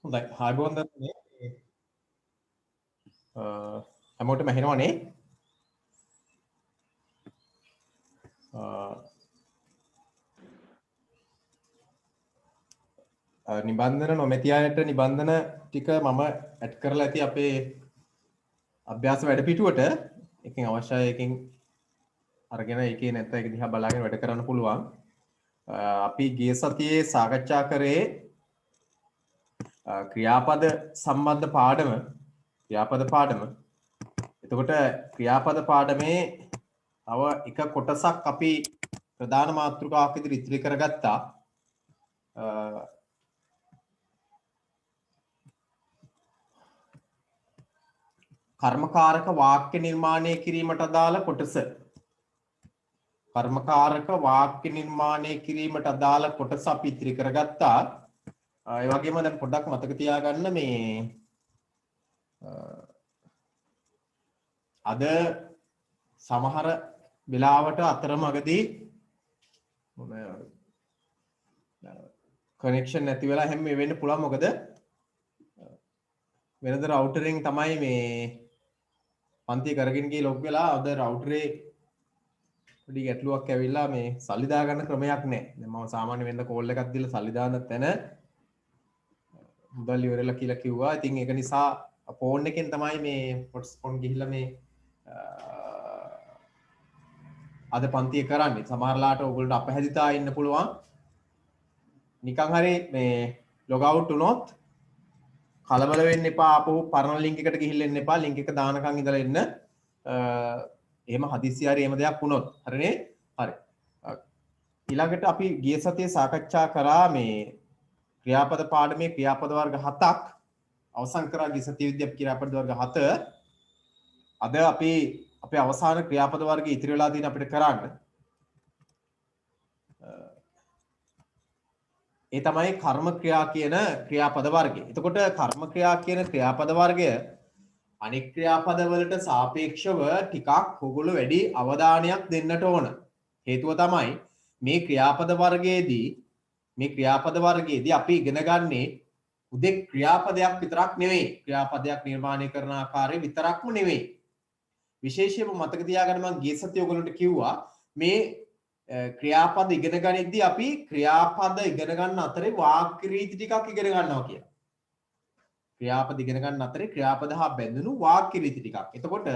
හොඳයි ආයුබෝවන් දන්නේ හැමෝටම ඇහෙනවනේ නිබන්ධන නොමැති අයට නිබන්ධන ටික මම ඇඩ් කරලා ඇති අපේ අභ්‍යාස වැඩපිටුවට එකෙන් අවශ්‍යයි එකෙන් අරගෙන ඒකේ නැත්නම් ඒක දිහා බලාගෙන වැඩ කරන්න පුළුවන් අපි ගිය සතියේ සාකච්ඡා කරේ ක්‍රියාපද සම්බන්ධ පාඩම එතකොට ක්‍රියාපද පාඩමේ තව එක කොටසක් අපි ප්‍රධාන මාතෘකාවක් විදිහට ඉතිරි කරගත්තා කර්මකාරක වාක්‍ය නිර්මාණය කිරීමට අදාළ කොටස කර්මකාරක වාක්‍ය නිර්මාණය කිරීමට අදාළ කොටස අපි ඉතිරි කරගත්තා ඒ වගේම දැන් පොඩ්ඩක් මතක තියාගන්න මේ අද සමහර වෙලාවට අතරමඟදී කනෙක්ෂන් නැති වෙලා හැම මේ වෙන්න පුළුවන් මොකද වෙනද රවුටරෙන් තමයි මේ පන්ති කරගෙන ගියේ ලොග් වෙලා අද රවුටරේ පොඩි ගැටලුවක් ඇවිල්ලා මේ සල්ලි දාගන්න ක්‍රමයක් නැහැ. දැන් මම සාමාන්‍ය වෙන්න කෝල් එකක් දීලා සල්ලි දාන තැන මුදල් ඉවරලා කියලා කිව්වා. ඉතින් ඒක නිසා ෆෝන් එකෙන් තමයි මේ හොට්ස්පොට් ගිහිල්ලා මේ අද පන්තිය කරන්නේ. සමහරලාට ඕගොල්ලෝ අපහැදිතා ඉන්න පුළුවන්. නිකන් හරි මේ ලොග් අවුට් වුණොත් කලබල වෙන්න එපා. ආපහු පරණ ලින්ක් එකට ගිහිල්ලා එන්න එපා. ලින්ක් එක දානකන් ඉඳලා එන්න. එහෙම හදිස්සි හරි එහෙම දෙයක් වුණොත් හරිනේ හරි ඊළඟට අපි ගිය සතියේ සාකච්ඡා කරා මේ ක්‍රියාපද පාඩමේ ක්‍රියාපද වර්ග 7ක් අවසන් කරා ගිය සතියේ විද්‍යාප ක්‍රියාපද වර්ග 7 අද අපි අපේ අවසාන ක්‍රියාපද වර්ගය ඉතිරි වෙලා තියෙන අපිට කරන්න ඒ තමයි කර්ම ක්‍රියා කියන ක්‍රියාපද වර්ගය. එතකොට කර්ම ක්‍රියා කියන ක්‍රියාපද වර්ගය අනික් ක්‍රියාපදවලට සාපේක්ෂව ටිකක් ඔයගොල්ලෝ වැඩි අවධානයක් දෙන්නට ඕන. හේතුව තමයි මේ ක්‍රියාපද වර්ගයේදී අපි ඉගෙන ගන්නේ උදේ ක්‍රියාපදයක් විතරක් නෙවෙයි. ක්‍රියාපදයක් නිර්මාණය කරන ආකාරය විතරක්ම නෙවෙයි. විශේෂයෙන්ම මතක තියාගන්න මම ගිය සතියේ ඔයගොල්ලන්ට කිව්වා මේ ක්‍රියාපද ඉගෙන ගනිද්දී අපි ක්‍රියාපද ඉගෙන ගන්න අතරේ වාක්‍ය රීති ටිකක් ඉගෙන ගන්නවා කියලා. ක්‍රියාපද ඉගෙන ගන්න අතරේ ක්‍රියාපද හා බැඳුණු වාක්‍ය රීති ටිකක්. එතකොට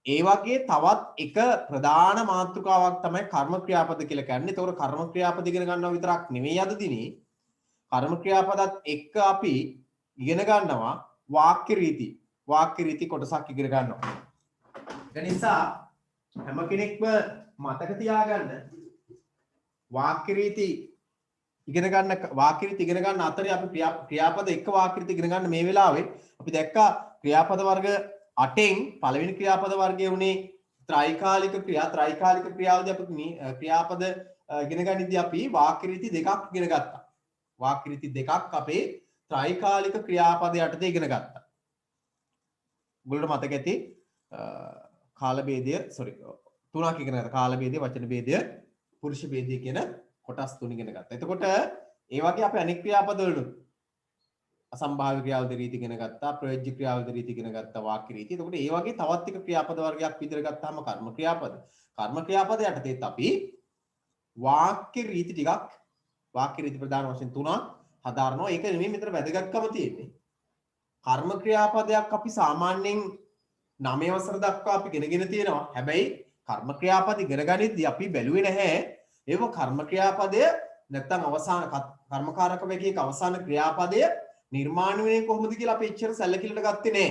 ඒ වගේ තවත් එක ප්‍රධාන මාතෘකාවක් තමයි කර්ම ක්‍රියාපද කියලා කියන්නේ. එතකොට කර්ම ක්‍රියාපද ඉගෙන ගන්නවා විතරක් නෙවෙයි අද දිනේ. කර්ම ක්‍රියාපදත් එක්ක අපි ඉගෙන ගන්නවා වාක්‍ය රීති. වාක්‍ය රීති කොටසක් ඉගෙන ගන්නවා. ඒ නිසා හැම කෙනෙක්ම මතක තියාගන්න වාක්‍ය රීති ඉගෙන ගන්න අතරේ අපි ක්‍රියාපද එක්ක වාක්‍ය රීති ඉගෙන ගන්න මේ වෙලාවේ අපි දැක්කා ක්‍රියාපද වර්ග 8න් පළවෙනි ක්‍රියාපද වර්ගය උනේ ත්‍රිකාලික ක්‍රියාවලදී අපි ක්‍රියාපද ඉගෙන ගනිද්දී අපි වාක්‍ය රීති දෙකක් ඉගෙන ගත්තා. වාක්‍ය රීති දෙකක් අපේ ත්‍රිකාලික ක්‍රියාපද යටතේ ඉගෙන ගත්තා. ඔයගොල්ලන්ට මතක ඇති කාල භේදය තුනක් ඉගෙන ගත්තා. කාල භේදය, වචන භේදය, පුරුෂ භේදය කියන කොටස් තුන ඉගෙන ගත්තා. එතකොට ඒ වගේ අපි අනික් ක්‍රියාපද වලට අසම්භාව්‍ය ක්‍රියාවද රීති ඉගෙන ගත්තා, ප්‍රයෝජ්‍ය ක්‍රියාවද රීති ඉගෙන ගත්තා, වාක්‍ය රීති. එතකොට ඒ වගේ තවත් එක ක්‍රියාපද වර්ගයක් විතර ගත්තාම කර්ම ක්‍රියාපද. කර්ම ක්‍රියාපද යටතේත් අපි වාක්‍ය රීති ටිකක් වාක්‍ය රීති ප්‍රධාන වශයෙන් තුනක් හදාරනවා. ඒක නෙමෙයි මෙතන වැදගත්කම තියෙන්නේ. කර්ම ක්‍රියාපදයක් අපි සාමාන්‍යයෙන් 9 වසර දක්වා අපි ඉගෙනගෙන තියෙනවා. හැබැයි කර්ම ක්‍රියාපද ඉගෙන ගනිද්දී අපි බැලුවේ නැහැ ඒව කර්ම ක්‍රියාපදය නැත්තම් අවසාන කර්මකාරක වේගයක අවසාන ක්‍රියාපදය නිර්මාණය වෙන්නේ කොහොමද කියලා අපි එච්චර සැලකිල්ලට ගත්තේ නැහැ.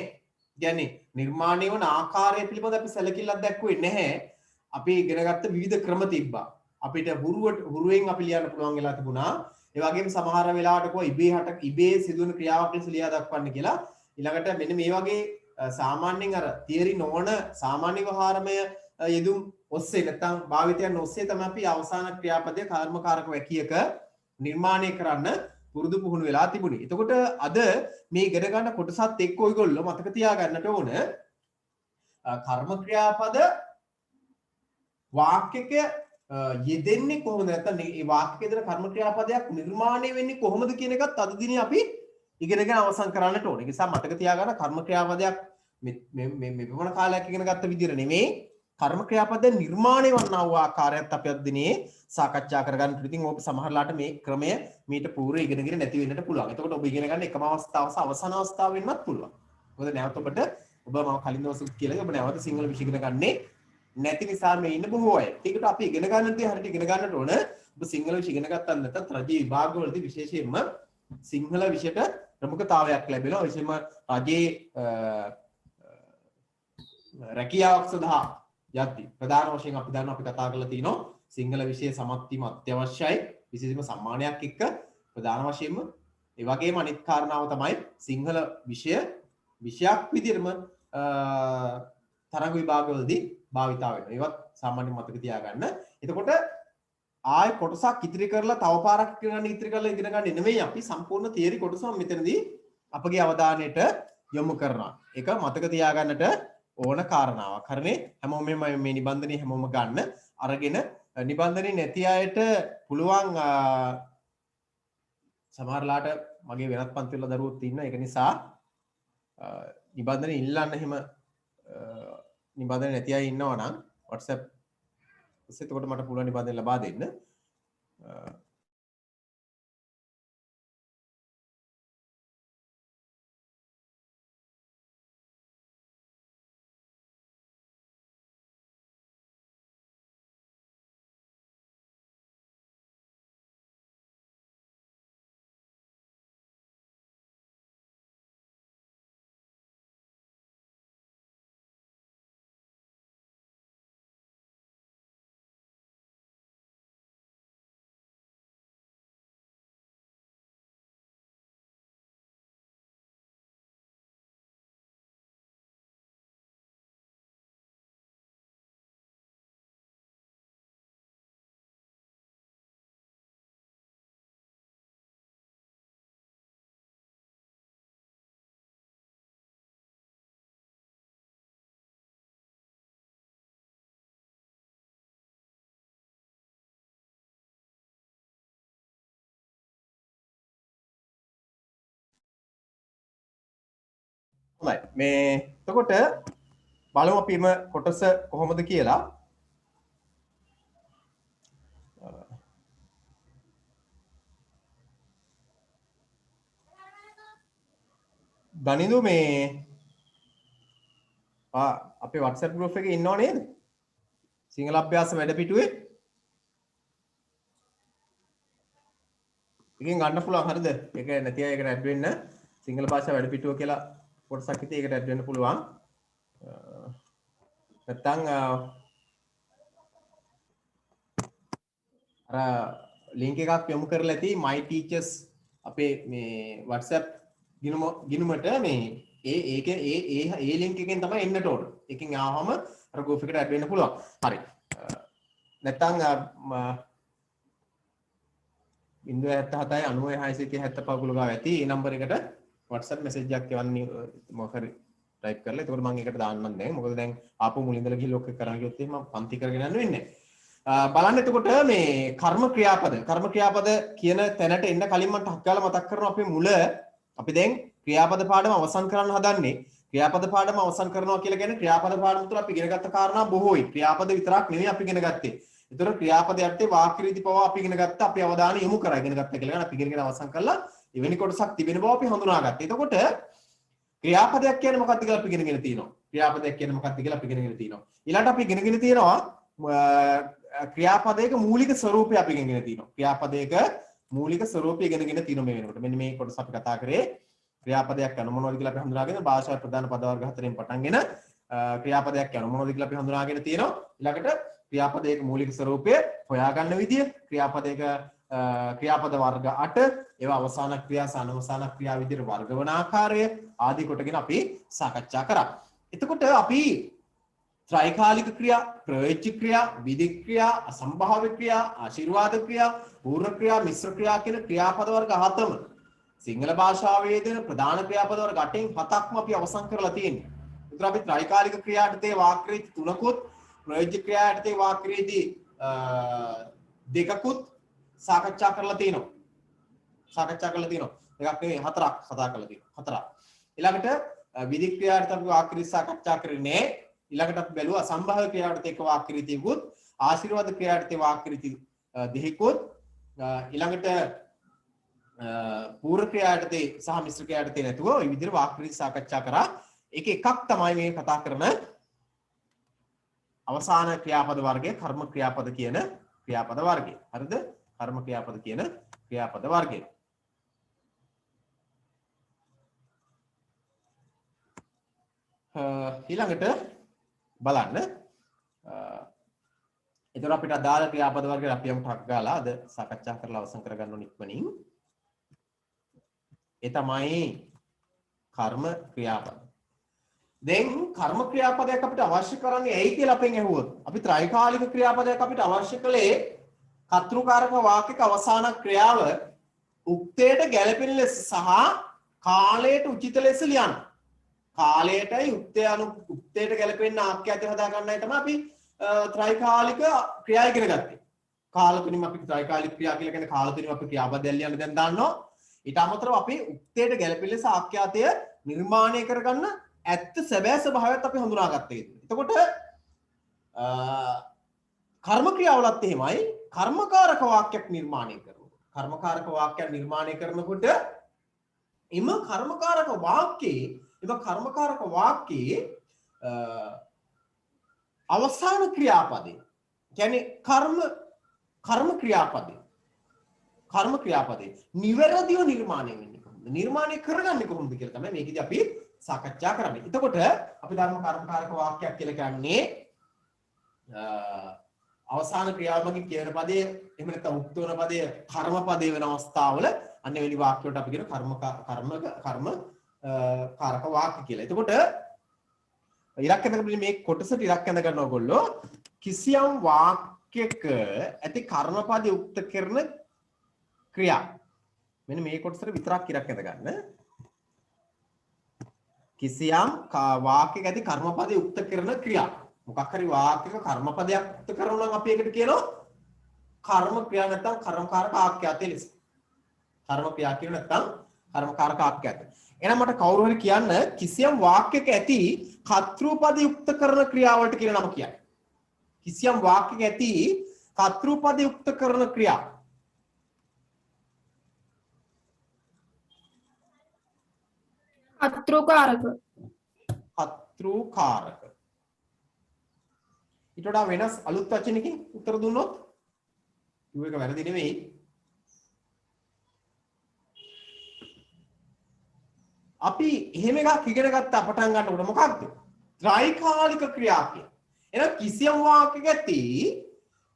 කියන්නේ නිර්මාණය වන ආකාරය පිළිබඳ අපි සැලකිල්ලක් දැක්ුවේ නැහැ. අපි ඉගෙන ගත්ත විවිධ ක්‍රම තිබ්බා. අපිට හුරුවෙන් අපි ලියන්න පුළුවන් වෙලා තිබුණා. ඒ වගේම සමහර වෙලාවට කො ඉබේ සිදුවන ක්‍රියාවක් ලෙස ලියා දක්වන්න කියලා. ඊළඟට මෙන්න මේ වගේ සාමාන්‍යයෙන් අර තියරි නොවන සාමාන්‍ය ව්‍යවහාරමය යෙදුම් ඔස්සේ නැත්නම් භාවිතයන් ඔස්සේ තමයි අපි අවසාන ක්‍රියාපදයේ කර්මකාරක වැකියක නිර්මාණය කරන්න පුරුදු පුහුණු වෙලා තිබුණේ. එතකොට අද මේ ඉගෙන ගන්න කොටසත් එක්ක ඔයගොල්ලෝ මතක තියාගන්නට ඕන කර්ම ක්‍රියාපද වාක්‍යක යෙදෙන්නේ කොහොමද නැත්නම් මේ වාක්‍යකේ දෙන කර්ම ක්‍රියාපදයක් නිර්මාණය වෙන්නේ කොහොමද කියන එකත් අද දිනේ අපි ඉගෙනගෙන අවසන් කරන්නට ඕනේ. ඒ නිසා මතක තියාගන්න කර්ම ක්‍රියාපදයක් මේ මෙපමණ කාලයක් ඉගෙන ගත්ත විදිහට නෙමෙයි කර්ම ක්‍රියාපද නිර්මාණය වන්නා වූ ආකාරයත් අපි අද දිනේ සාකච්ඡා කරගන්න. ඉතින් ඔබ සමහරලාට මේ ක්‍රමය මීට පූර්ව ඉගෙනගෙන නැති වෙන්නට පුළුවන්. එතකොට ඔබ ඉගෙන ගන්න එකම අවස්ථාව අවසාන අවස්ථාව වෙන්නත් පුළුවන්. මොකද නැවත ඔබට ඔබ මම කලින් දවසක් කියලා ඔබ නැවත සිංහල විෂය ඉගෙන ගන්නේ නැති නිසා මේ ඉන්න බොහෝ අය. ඒකට අපි ඉගෙන ගන්න දේ හරියට ඉගෙන ගන්නට ඕන. ඔබ සිංහල විෂය ඉගෙන ගත්තත් නැත්නම් රජයේ විභාගවලදී විශේෂයෙන්ම සිංහල විෂයට ප්‍රමුඛතාවයක් ලැබෙනවා. විශේෂයෙන්ම රජයේ රැකියාවක් සඳහා යද්දී ප්‍රධාන වශයෙන් අපි දන්නවා අපි කතා කරලා තිනවා සිංහල විෂය සමත් වීම අත්‍යවශ්‍යයි. විශේෂයෙන්ම සම්මානයක් එක්ක ප්‍රධාන වශයෙන්ම ඒ වගේම අනිත් කාරණාව තමයි සිංහල විෂයක් විදිහටම තරඟ විභාගවලදී භාවිතා වෙනවා. ඒවත් සාමාන්‍යයෙන් මතක තියාගන්න. එතකොට ආය කොටසක් ඉතිරි කරලා තව පාරක් ඉතිරි කරලා ඉගෙන ගන්න නෙමෙයි අපි සම්පූර්ණ තියරි කොටසම මෙතනදී අපගේ අවධානයට යොමු කරනවා. ඒක මතක තියාගන්නට ඕන කාරණාවක්. හරිනේ? හැමෝම මේ නිබන්ධනයේ හැමෝම ගන්න අරගෙන නිබන්ධනයේ නැති අයට පුළුවන් සමහරලාට මගේ වෙනත් පන්තිවල දරුවෝත් ඉන්නවා. ඒක නිසා නිබන්ධනයේ ඉල්ලන්න එහෙම නිබන්ධනයේ නැති අය ඉන්නවා නම් WhatsApp එතකොට මට පුළුවන් නිබන්ධනය ලබා දෙන්න. හොඳයි. මේ එතකොට බලමු අපි මේ කොටස කොහොමද කියලා. ගනිදු මේ අපේ WhatsApp group එකේ ඉන්නව නේද? සිංහල අභ්‍යාස වැඩපිටුවේ. එකෙන් ගන්න පුළුවන් හරිද? ඒක නැති අය එකට ඇඩ් වෙන්න. සිංහල භාෂා වැඩපිටුව කියලා කොටසක් ඉතින් ඒකට ඇඩ් වෙන්න පුළුවන්. නැත්තම් අර ලින්ක් එකක් යොමු කරලා ඇති my teachers අපේ මේ WhatsApp ගිණුමට මේ ඒ ලින්ක් එකෙන් තමයි එන්නට ඕන. එකකින් ආවම අර group එකට ඇඩ් වෙන්න පුළුවන්. හරි. නැත්තම් 077 96 75 ගුල ගාව ඇති. ඒ නම්බර් එකට WhatsApp message එකක් එවන්න මොකක් හරි type කරලා එතකොට මම ඒකට දාන්නම් දැන්. මොකද දැන් ආපහු මුලින් ඉඳලා ගිහින් ලොක් එක කරන්න ගියොත් එහෙනම් පන්ති කරගෙන යන්න වෙන්නේ නැහැ. බලන්න එතකොට මේ කර්ම ක්‍රියාපද කියන තැනට එන්න කලින් මම ටක් ගාලා මතක් කරනවා අපේ මුල අපි දැන් ක්‍රියාපද පාඩම අවසන් කරන්න හදන්නේ. ක්‍රියාපද පාඩම අවසන් කරනවා කියලා කියන්නේ ක්‍රියාපද පාඩම තුළ අපි ඉගෙන ගත්ත කාරණා බොහෝයි. ක්‍රියාපද විතරක් නෙමෙයි අපි ඉගෙන ගත්තේ. ඒතර ක්‍රියාපද යටතේ වාක්‍ය රීති පවා අපි ඉගෙන ගත්ත අපේ අවධානය යොමු කරා ඉගෙන ගත්ත කියලා අපි ඉගෙනගෙන අවසන් කළා. එවැනි කොටසක් තිබෙන බව අපි හඳුනාගත්තා. එතකොට ක්‍රියාපදයක් කියන්නේ මොකක්ද කියලා අපි ඉගෙනගෙන තියෙනවා. ක්‍රියාපදයක් කියන්නේ මොකක්ද කියලා අපි ඉගෙනගෙන තියෙනවා. ඊළඟට අපි ඉගෙනගෙන තියෙනවා ක්‍රියාපදයක මූලික ස්වરૂපය අපි ඉගෙනගෙන තියෙනවා. ක්‍රියාපදයක මූලික ස්වરૂපය ඉගෙනගෙන තියෙනවා මේ වෙනකොට. මෙන්න මේ කොටස අපි කතා කරේ ක්‍රියාපදයක් යන මොනවද කියලා අපි හඳුනාගෙන භාෂාවේ ප්‍රධාන පද වර්ග හතරෙන් පටන්ගෙන ක්‍රියාපදයක් යන මොනවද කියලා අපි හඳුනාගෙන තියෙනවා. ඊළඟට ක්‍රියාපදයක මූලික ස්වરૂපය හොයාගන්න විදිය, ක්‍රියාපදයක ක්‍රියාපද වර්ග 8 ඒවා අවසාන ක්‍රියා සනවසාන ක්‍රියා විදිහට වර්ග වන ආකාරය ආදී කොටගෙන අපි සාකච්ඡා කරා. එතකොට අපි ත්‍රිකාලික ක්‍රියා, ප්‍රයෝජ්‍ය ක්‍රියා, විධි ක්‍රියා, අසම්භාව්‍ය ක්‍රියා, ආශිර්වාද ක්‍රියා, පූර්ව ක්‍රියා, මිශ්‍ර ක්‍රියා කියන ක්‍රියාපද වර්ග 7ම සිංහල භාෂාවේ දෙන ප්‍රධාන ක්‍රියාපද වර්ග 8න් 7ක්ම අපි අවසන් කරලා තියෙනවා. ඒතර අපි ත්‍රිකාලික ක්‍රියාටදී වාක්‍ය රීති 3කුත්, ප්‍රයෝජ්‍ය ක්‍රියාටදී වාක්‍ය රීති 2කුත් සාකච්ඡා කරලා තියෙනවා. එකක් නෙවෙයි හතරක් කතා කරලා තියෙනවා. හතරක්. ඊළඟට විධි ක්‍රියාවට අපි වාක්‍ය රීති සාකච්ඡා කරන්නේ. ඊළඟට අපි බැලුවා සම්භාව්‍ය ක්‍රියාවට එක්ක වාක්‍ය රීතියකුත් ආශිර්වාද ක්‍රියාවට වාක්‍ය රීති දෙකකුත් ඊළඟට පූර්ව ක්‍රියාවට සහ මිශ්‍ර ක්‍රියාවට නැතුව ওই විදිහට වාක්‍ය රීති සාකච්ඡා කරා. ඒක එකක් තමයි මේ කතා කරන අවසාන ක්‍රියාපද වර්ගය කර්ම ක්‍රියාපද කියන ක්‍රියාපද වර්ගය. හරිද? කර්ම ක්‍රියාපද කියන ක්‍රියාපද වර්ගය. ඊළඟට බලන්න එතකොට අපිට අදාළ ක්‍රියාපද වර්ගය අපි යමු ටක් ගාලා අද සාකච්ඡා කරලා අවසන් කරගන්න ඕන ඉක්මනින්. ඒ තමයි කර්ම ක්‍රියාපද. දැන් කර්ම ක්‍රියාපදයක් අපිට අවශ්‍ය කරන්නේ ඇයි කියලා අපෙන් ඇහුවොත් අපි ත්‍රිකාලික ක්‍රියාපදයක් අපිට අවශ්‍ය කළේ කර්තෘකාරක වාක්‍යක අවසාන ක්‍රියාව උක්තයට ගැළපෙන ලෙස සහ කාලයට උචිත ලෙස ලියන්න. කාලයටයි උක්තයට ගැළපෙන ආඛ්‍යාතය හදා ගන්නයි තමයි අපි ත්‍රිකාලික ක්‍රියා ඉගෙන ගත්තේ. කාල තුනින් අපි ත්‍රිකාලික ක්‍රියා කියලා කියන්නේ කාල තුනින් අපි ක්‍රියාපදයක් ලියන්න දැන් දන්නවා. ඊට අමතරව අපි උක්තයට ගැළපෙන ලෙස ආඛ්‍යාතය නිර්මාණය කරගන්න ඇත්ත සැබෑ ස්වභාවයත් අපි හඳුනාගත්තා. එතකොට කර්ම ක්‍රියාවලත් එහෙමයි කර්මකාරක වාක්‍යයක් නිර්මාණය කරනවා. කර්මකාරක වාක්‍යයක් නිර්මාණය කරනකොට එම කර්මකාරක වාක්‍යයේ අවසාන ක්‍රියාපදේ කියන්නේ කර්ම ක්‍රියාපදේ නිවැරදිව නිර්මාණය වෙන්නේ කොහොමද? නිර්මාණය කරගන්නේ කොහොමද කියලා තමයි මේකදී අපි සාකච්ඡා කරන්නේ. එතකොට අපි ධර්ම කර්මකාරක වාක්‍යයක් කියලා කියන්නේ අවසාන ක්‍රියාවමගේ කියන පදයේ එහෙම නැත්නම් උක්ත වන පදයේ කර්ම පදේ වෙන අවස්ථාවල අන්නේ වෙලි වාක්‍ය වලට අපි කියන කර්මකාරක වාක්‍ය කියලා. එතකොට ඉරක් ඇඳගෙන මේ කොටසට ඉරක් ඇඳ ගන්න ඕගොල්ලෝ කිසියම් වාක්‍යයක ඇති කර්මපදේ උක්ත කරන ක්‍රියා. මෙන්න මේ කොටසට විතරක් ඉරක් ඇඳ ගන්න. කිසියම් වාක්‍යයක ඇති කර්මපදේ උක්ත කරන ක්‍රියා. මොකක් හරි වාක්‍යයක කර්මපදයක් උක්ත කරනවා නම් අපි ඒකට කියනවා කර්ම ක්‍රියා නැත්නම් කර්මකාරක ආඛ්‍යාතය ලෙස. කර්ම ක්‍රියා කියන නැත්නම් කර්මකාරක ආඛ්‍යාතය. එහෙනම් මට කවුරු හරි කියන්න කිසියම් වාක්‍යයක ඇති කර්තෘපදේ උක්ත කරන ක්‍රියාවලට කියන නම කියන්න. කිසියම් වාක්‍යයක ඇති කර්තෘපදේ උක්ත කරන ක්‍රියා. කර්තෘකාරක. ඊට වඩා වෙනස් අලුත් වචනකින් උත්තර දුන්නොත් කිව්ව එක වැරදි නෙවෙයි. අපි එහෙම එකක් ඉගෙන ගත්තා පටන් ගන්නකොට මොකක්ද? ත්‍රිකාලික ක්‍රියා කියන්නේ. එහෙනම් කිසියම් වාක්‍යයක ඇති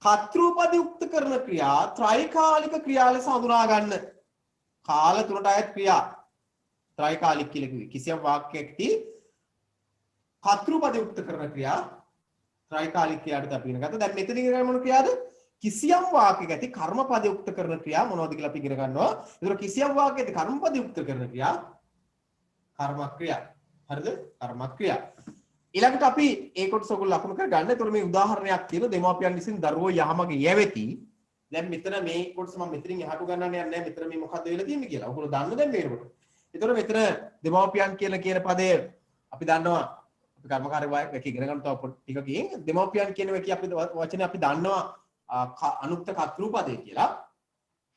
කර්තෘපද යුක්ත කරන ක්‍රියා ත්‍රිකාලික ක්‍රියා ලෙස හඳුනා ගන්න. කාල තුනට අයත් ක්‍රියා ත්‍රිකාලික කියලා කිව්වේ. කිසියම් වාක්‍යයක ඇති කර්තෘපද යුක්ත කරන ක්‍රියා ත්‍රිකාලික ක්‍රියාවට අපි ඉගෙන ගත්තා. දැන් මෙතන ඉගෙන මොන ක්‍රියාවද? කිසියම් වාක්‍යයක ඇති කර්මපද යුක්ත කරන ක්‍රියා මොනවද කියලා අපි ඉගෙන ගන්නවා. ඒතර කිසියම් වාක්‍යයක ඇති කර්මපද යුක්ත කරන ක්‍රියා කර්මක්‍රියා. හරිද? කර්මක්‍රියා. ඊළඟට අපි ඒ කොටස ඔයගොල්ලෝ ලකුණු කර ගන්න. ඒතර මේ උදාහරණයක් තියෙන දෙමාපියන් විසින් දරුවෝ යහමග යැවෙති. දැන් මෙතන මේ කොටස මම මෙතනින් එහාට ගන්නන්න යන්නේ නැහැ. මෙතන මේ මොකද්ද වෙලා තියෙන්නේ කියලා. ඔයගොල්ලෝ දන්න දැන් මේකට. ඒතර මෙතන දෙමාපියන් කියන පදය අපි දන්නවා. අපි කර්මකාරක වාක්‍යයක් ඉගෙන ගන්න තව ටිකකින් දෙමාපියන් කියන එකේ අපි වචනේ අපි දන්නවා අනුක්ත කර්තෘපදේ කියලා.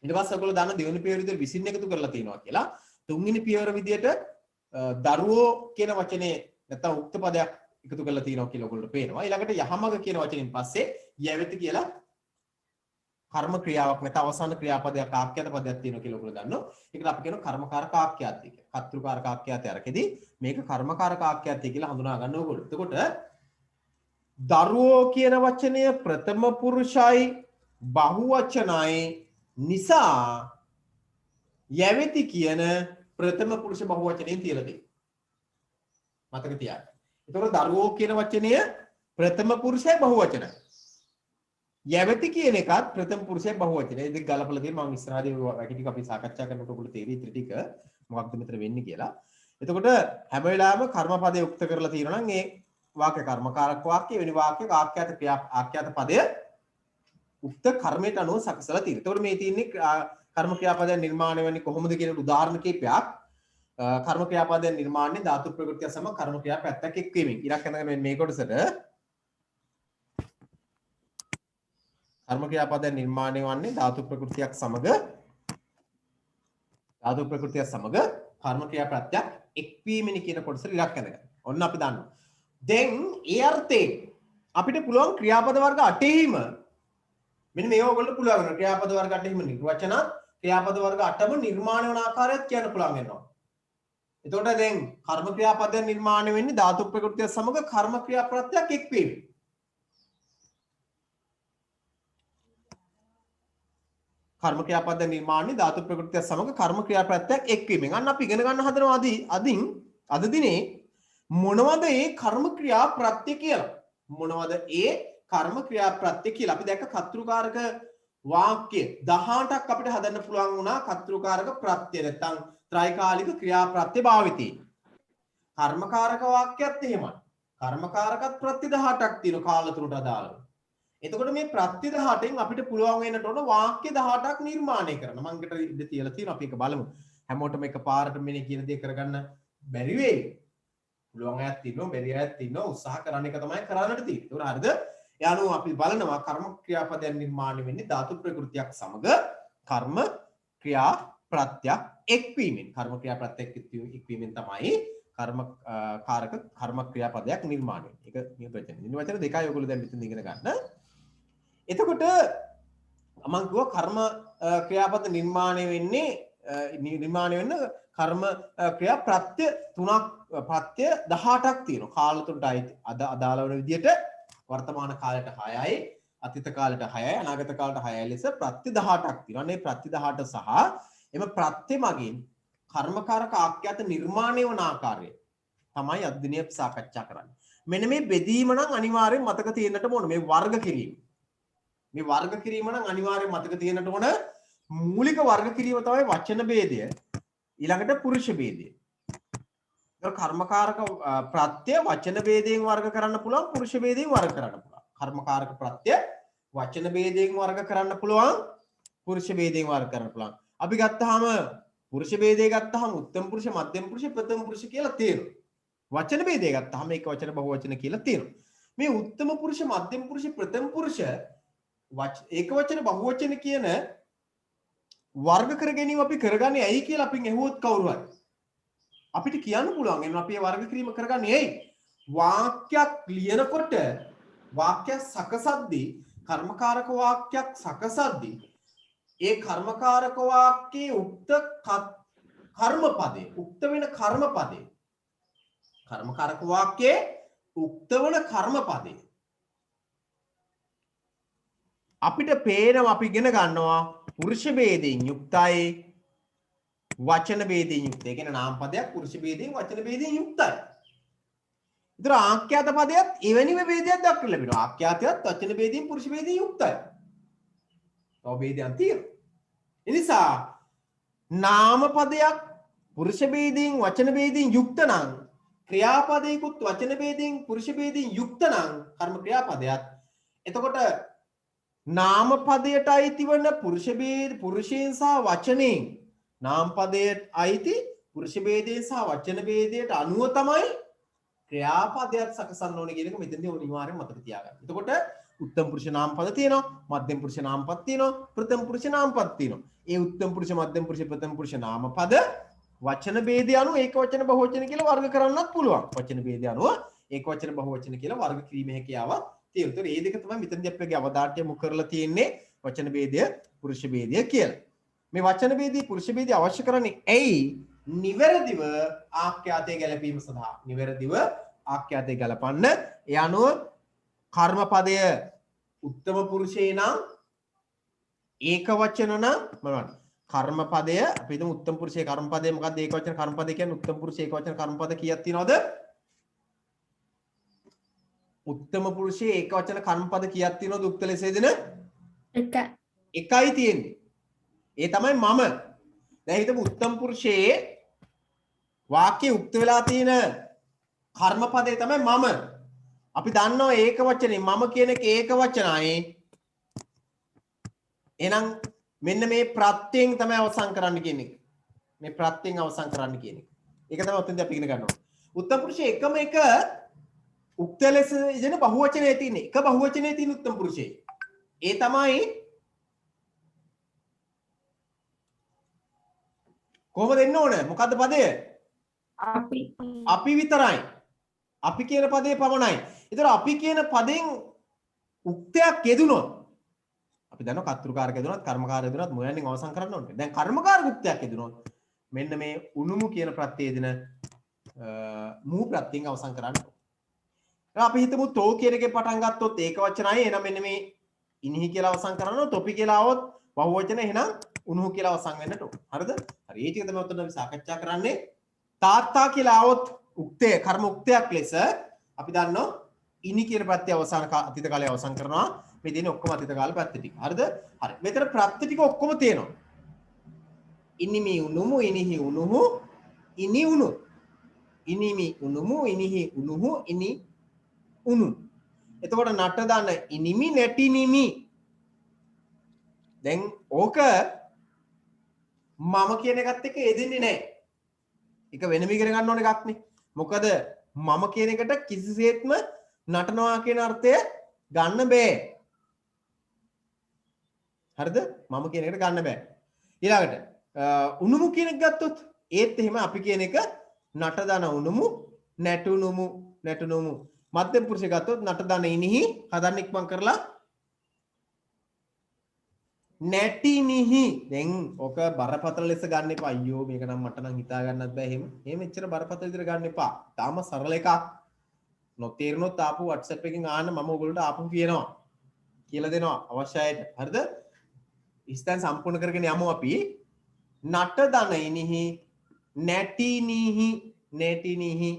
ඊට පස්සේ ඔයගොල්ලෝ දන්න දෙවෙනි පියවර විදිහට විසින් එකතු කරලා තියෙනවා කියලා. තුන්වෙනි පියවර විදිහට දරුවෝ කියන වචනේ නැත්නම් උක්ත පදයක් එකතු කරලා තියෙනවා කියලා ඔයගොල්ලෝ පේනවා. ඊළඟට යහමග කියන වචنين පස්සේ යැවෙති කියලා කර්ම ක්‍රියාවක් නැත්නම් අවසාන ක්‍රියාපදයක් ආඛ්‍යාත පදයක් තියෙනවා කියලා ඔයගොල්ලෝ දන්නවා. ඒකට අපි කියනවා කර්මකාරක ආඛ්‍යාතය කියලා. කර්තෘකාරක ආඛ්‍යාතය අරකෙදී මේක කර්මකාරක ආඛ්‍යාතය කියලා හඳුනා ගන්න ඕගොල්ලෝ. එතකොට දරුවෝ කියන වචනය ප්‍රථම පුරුෂයි බහුවචනයි නිසා යැවෙති කියන ප්‍රථම පුරුෂ බහුවචනයෙන් තියලා දෙන්න. මතක තියාගන්න. ඒතකොට දරුවෝ කියන වචනය ප්‍රථම පුරුෂයි බහුවචනයි. යැවෙති කියන එකත් ප්‍රථම පුරුෂයි බහුවචනයි. ඒ දෙක ගලපලා තියෙන මම ඉස්සරහදී වැටි ටික අපි සාකච්ඡා කරනකොට ඔයගොල්ලෝ තේරෙයි ඉතින් ටික මොකක්ද මෙතන වෙන්නේ කියලා. එතකොට හැම වෙලාවෙම කර්මපදේ යුක්ත කරලා තියෙනවා නම් ඒ වාක්‍ය කර්මකාරක වාක්‍ය වෙන වාක්‍යක ආඛ්‍යාත ක්‍රියා ආඛ්‍යාත පදය උක්ත කර්මයට අනුව සකසලා තියෙනවා. එතකොට මේ තියෙන්නේ කර්ම ක්‍රියාපදයන් නිර්මාණය වෙන්නේ කොහොමද කියන උදාහරණ කිහිපයක් කර්ම ක්‍රියාපදයන් නිර්මාණය ධාතු ප්‍රකෘතිය සම කර්ම ක්‍රියාපැත්තක් එක්වීමෙන් ඉරක් යනකම් මේ කොටසට කර්ම ක්‍රියාපදයන් නිර්මාණය වන්නේ ධාතු ප්‍රකෘතියක් සමග කර්ම ක්‍රියාපැත්තක් එක්වීමෙන් කියන කොටසට ඉරක් යනකම් ඔන්න අපි දන්නවා දැන් ඒ අර්ථයෙන් අපිට පුළුවන් ක්‍රියාපද වර්ග 8ෙහිම මෙන්න මේව ඔයගොල්ලෝ පුළුවන් වෙනවා ක්‍රියාපද වර්ග 8ෙහිම නිර්වචන ක්‍රියාපද වර්ග 8ම නිර්මාණය වන ආකාරයත් කියන්න පුළුවන් වෙනවා. එතකොට දැන් කර්ම ක්‍රියාපදයන් නිර්මාණය වෙන්නේ ධාතු ප්‍රකෘතිය සමග කර්ම ක්‍රියාප්‍රත්‍යක් එක්වීම. කර්ම ක්‍රියාපදයන් නිර්මාණය ධාතු ප්‍රකෘතිය සමග කර්ම ක්‍රියාප්‍රත්‍යක් එක්වීමෙන්. අන්න අපි ඉගෙන ගන්න හදනවා අද දිනේ මොනවද ඒ කර්ම ක්‍රියාප්‍රත්‍ය කියලා? මොනවද ඒ කර්ම ක්‍රියාප්‍රත්‍ය කියලා? අපි දැක්ක කර්තෘකාරක වාක්‍ය 18ක් අපිට හදන්න පුළුවන් වුණා කර්තෘකාරක ප්‍රත්‍ය නැත්නම් ත්‍රිකාලික ක්‍රියාප්‍රත්‍ය භාවිතී. කර්මකාරක වාක්‍යයත් එහෙමයි. කර්මකාරකත් ප්‍රත්‍ය 18ක් තියෙනවා කාලතුරට අදාළව. එතකොට මේ ප්‍රත්‍ය 18න් අපිට පුළුවන් වෙන්නට ඕන වාක්‍ය 18ක් නිර්මාණය කරන්න. මම කට ඉඳ තියලා තියෙනවා අපි ඒක බලමු. හැමෝටම එකපාරට මෙන්න කියන දේ කරගන්න බැරි වෙයි. පුළුවන් අයත් ඉන්නවා, බැරි අයත් ඉන්නවා. උත්සාහ කරන එක තමයි කරන්නට තියෙන්නේ. ඒක හරිද? යනුව අපි බලනවා කර්ම ක්‍රියාපදයන් නිර්මාණය වෙන්නේ ධාතු ප්‍රකෘතියක් සමග කර්ම ක්‍රියා ප්‍රත්‍යක් එක්වීමෙන් කර්ම ක්‍රියා ප්‍රත්‍යක් එක්වීමෙන් තමයි කර්ම ක්‍රියාපදයක් නිර්මාණය වෙන්නේ. ඒක නිර්වචන. නිර්වචන දෙකයි ඔයගොල්ලෝ දැන් මෙතන ඉගෙන ගන්න. එතකොට මම කිව්වා කර්ම ක්‍රියාපද නිර්මාණය වෙන්න කර්ම ක්‍රියා ප්‍රත්‍ය 3ක් ප්‍රත්‍ය 18ක් තියෙනවා. කාල තුනට අදාළ වෙන විදිහට වර්තමාන කාලයට 6යි අතීත කාලයට 6යි අනාගත කාලයට 6යි ලෙස ප්‍රත්‍ය 18ක් තියෙනවා. මේ ප්‍රත්‍ය 18 සහ එම ප්‍රත්‍ය මගින් කර්මකාරක ආඛ්‍යාත නිර්මාණය වන ආකාරය තමයි අද දිනේ අපි සාකච්ඡා කරන්නේ. මෙන්න මේ බෙදීම නම් අනිවාර්යෙන් මතක තියෙන්නට ඕන. මේ වර්ග කිරීම. මේ වර්ග කිරීම නම් අනිවාර්යෙන් මතක තියෙන්නට ඕන. මූලික වර්ග කිරීම තමයි වචන ભેදය. ඊළඟට පුරුෂ ભેදය. කර්මකාරක ප්‍රත්‍ය වචන ભેදයෙන් වර්ග කරන්න පුළුවන් පුරුෂ ભેදයෙන් වර්ග කරන්න පුළුවන්. කර්මකාරක ප්‍රත්‍ය වචන ભેදයෙන් වර්ග කරන්න පුළුවන් පුරුෂ ભેදයෙන් වර්ග කරන්න පුළුවන්. අපි ගත්තාම පුරුෂ ભેදය ගත්තාම උත්තම පුරුෂ මධ්‍යම පුරුෂ ප්‍රථම පුරුෂ කියලා තියෙනවා. වචන ભેදය ගත්තාම ඒක වචන බහුවචන කියලා තියෙනවා. මේ උත්තම පුරුෂ මධ්‍යම පුරුෂ ප්‍රථම පුරුෂ ඒක වචන බහුවචන කියන වර්ග කර ගැනීම අපි කරගන්නේ ඇයි කියලා අපින් ඇහුවොත් කවුරු හරි අපිට කියන්න පුළුවන් එන්න අපි වර්ග කිරීම කරගන්නේ ඇයි? වාක්‍යයක් ලියනකොට වාක්‍යයක් සකසද්දී කර්මකාරක වාක්‍යයක් සකසද්දී ඒ කර්මකාරක වාක්‍යයේ උක්ත කර්මපදේ උක්ත වෙන කර්මපදේ කර්මකාරක වාක්‍යයේ උක්ත වන කර්මපදේ අපිට පේනවා අපි ඉගෙන ගන්නවා පුරුෂ ભેදයෙන් යුක්තයි වචන ભેදයෙන් යුක්තයි. ඒ කියන්නේ නාම පදයක් පුරුෂ ભેදයෙන් වචන ભેදයෙන් යුක්තයි. ඒතර ආඛ්‍යාත පදයක් එවැනිම ભેදයක් දක්වලා ලැබෙනවා. ආඛ්‍යාතයත් වචන ભેදයෙන් පුරුෂ ભેදයෙන් යුක්තයි. තව ભેදයන් තියෙනවා. ඒ නිසා නාම පදයක් පුරුෂ ભેදයෙන් වචන ભેදයෙන් යුක්ත නම් ක්‍රියාපදයකුත් වචන ભેදයෙන් පුරුෂ ભેදයෙන් යුක්ත නම් කර්ම ක්‍රියාපදයක්. එතකොට නාම පදයට අයිති වන පුරුෂ ભેද පුරුෂයන් සහ වචනෙන් නාම පදයට අයිති පුරුෂ ભેදයෙන් සහ වචන ભેදයට අනුව තමයි ක්‍රියාපදයක් සකසන්න ඕනේ කියන එක මෙතනදී අනිවාර්යෙන් මතක තියාගන්න. එතකොට උත්තම පුරුෂ නාම පද තියෙනවා, මධ්‍යම පුරුෂ නාම පද තියෙනවා, ප්‍රථම පුරුෂ නාම පද තියෙනවා. ඒ උත්තම පුරුෂ, මධ්‍යම පුරුෂ, ප්‍රථම පුරුෂ නාම පද වචන ભેදය අනුව ඒක වචන බහුවචන කියලා වර්ග කරන්නත් පුළුවන්. වචන ભેදය අනුව ඒක වචන බහුවචන කියලා වර්ග කිරීමේ හැකියාවක් තියෙනවා. ඒතර මේ දෙක තමයි මෙතනදී අපේ අවධානය යොමු කරලා තියෙන්නේ වචන ભેදය, පුරුෂ ભેදය කියලා. මේ වචන ભેදී පුරුෂ ભેදී අවශ්‍ය කරන්නේ ඇයි? නිවැරදිව ආඛ්‍යාතය ගැලපීම සඳහා. නිවැරදිව ආඛ්‍යාතය ගලපන්න. ඒ අනුව කර්මපදය උත්තම පුරුෂේ නම් ඒක වචන නම් මොනවද? කර්මපදය අපි හිතමු උත්තම පුරුෂයේ කර්මපදය මොකක්ද? ඒක වචන කර්මපදය කියන්නේ උත්තම පුරුෂයේ ඒක වචන කර්මපද කීයක් තියෙනවද? උත්තම පුරුෂයේ ඒක වචන කර්මපද කීයක් තියෙනවද? උක්ත ලෙස දෙන එකයි තියෙන්නේ. ඒ තමයි මම. දැන් හිතමු උත්තම පුරුෂයේ වාක්‍යයේ උක්ත වෙලා තියෙන කර්මපදේ තමයි මම. අපි දන්නවා ඒක වචනේ මම කියන එක ඒක වචනයි. එහෙනම් මෙන්න මේ ප්‍රත්‍යයෙන් තමයි අවසන් කරන්න කියන එක. මේ ප්‍රත්‍යයෙන් අවසන් කරන්න කියන එක. ඒක තමයි ඔතෙන්දී අපි ඉගෙන ගන්න ඕනේ. උත්තම පුරුෂයේ එකම එක උක්ත ලෙස ඉගෙන බහුවචනයේ තියෙන එක බහුවචනයේ තියෙන උත්තම පුරුෂයේ. ඒ තමයි කොහොමද එන්න ඕනේ? මොකද්ද පදය? අපි විතරයි. අපි කියන පදේ පමණයි. ඒතර අපි කියන පදෙන් උක්තයක් යෙදුනොත් අපි දන්නවා කර්තෘකාරක යෙදුනොත් කර්මකාරක යෙදුනොත් මොයන්ෙන් අවසන් කරන්න ඕනේ. දැන් කර්මකාරක උක්තයක් යෙදුනොත් මෙන්න මේ උනුමු කියන ප්‍රත්‍යය දෙන මූ ප්‍රත්‍යයෙන් අවසන් කරන්න ඕනේ. අපි හිතමු තෝ කියන එකේ පටන් ගත්තොත් ඒක වචනයි. එහෙනම් මෙන්න මේ ඉනිහි කියලා අවසන් කරනවා. තොපි කියලා આવොත් බහුවචන එහෙනම් උනුහු කියලා අවසන් වෙන්නට ඕන. හරිද? හරි. ඒ ටික තමයි උතන අපි සාකච්ඡා කරන්නේ. තාත්තා කියලා આવොත් උක්තය කර්ම උක්තයක් ලෙස අපි දන්නවා ඉනි කියන ප්‍රත්‍ය අවසාන අතීත කාලයේ අවසන් කරනවා. මේ දෙන්නේ ඔක්කොම අතීත කාල ප්‍රත්‍ය ටික. හරිද? හරි. මෙතන ප්‍රත්‍ය ටික ඔක්කොම තියෙනවා. ඉනිමි උනුමු ඉනිහි උනුහු ඉනි උනු. ඉනිමි උනුමු ඉනිහි උනුහු ඉනි උනු. එතකොට නට දාන ඉනිමි නැටි නිමි. දැන් ඕක මම කියන එකත් එක්ක යෙදෙන්නේ නැහැ. ඒක වෙනම ඉගෙන ගන්න ඕන එකක් නේ. මොකද මම කියන එකට කිසිසේත්ම නටනවා කියන අර්ථය ගන්න බෑ. හරිද? මම කියන එකට ගන්න බෑ. ඊළඟට උනුමු කියන එක ගත්තොත් ඒත් එහෙම අපි කියන එක නට දාන උනුමු නැටුනුමු නැටුනුමු. මධ්‍යම පුරුෂය ගත්තොත් නට දාන ඉනිහි හදන්න ඉක්මන් කරලා නැටිනිහි. දැන් ඔක බරපතල ලෙස ගන්න එපා. අයියෝ මේක නම් මට නම් හිතා ගන්නත් බෑ. එහෙම එච්චර බරපතල විදිහට ගන්න එපා. තාම සරල එකක්. නොතේරුනොත් ආපහු WhatsApp එකකින් ආන්න මම ඔයගොල්ලන්ට ආපහු කියනවා. කියලා දෙනවා අවශ්‍ය අයට. හරිද? ඉස්තන් සම්පූර්ණ කරගෙන යමු අපි. නට දන ඉනිහි නැටිනිහි නැටිනිහි.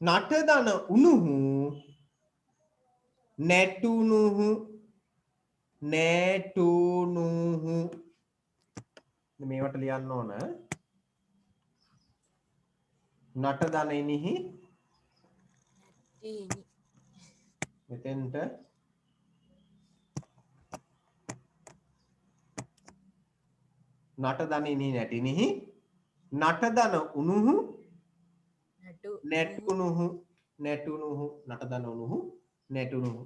නට දන උනුහු නැටුනුහු නැටුනුහු. මේවට ලියන්න ඕන නට දන ඉනිහි මෙතෙන්ට නට දන ඉනිහි නැටිනිහි නට දන උනුහු නැටුනුහු නැටුනුහු නට දන උනුහු නැටුනුහු.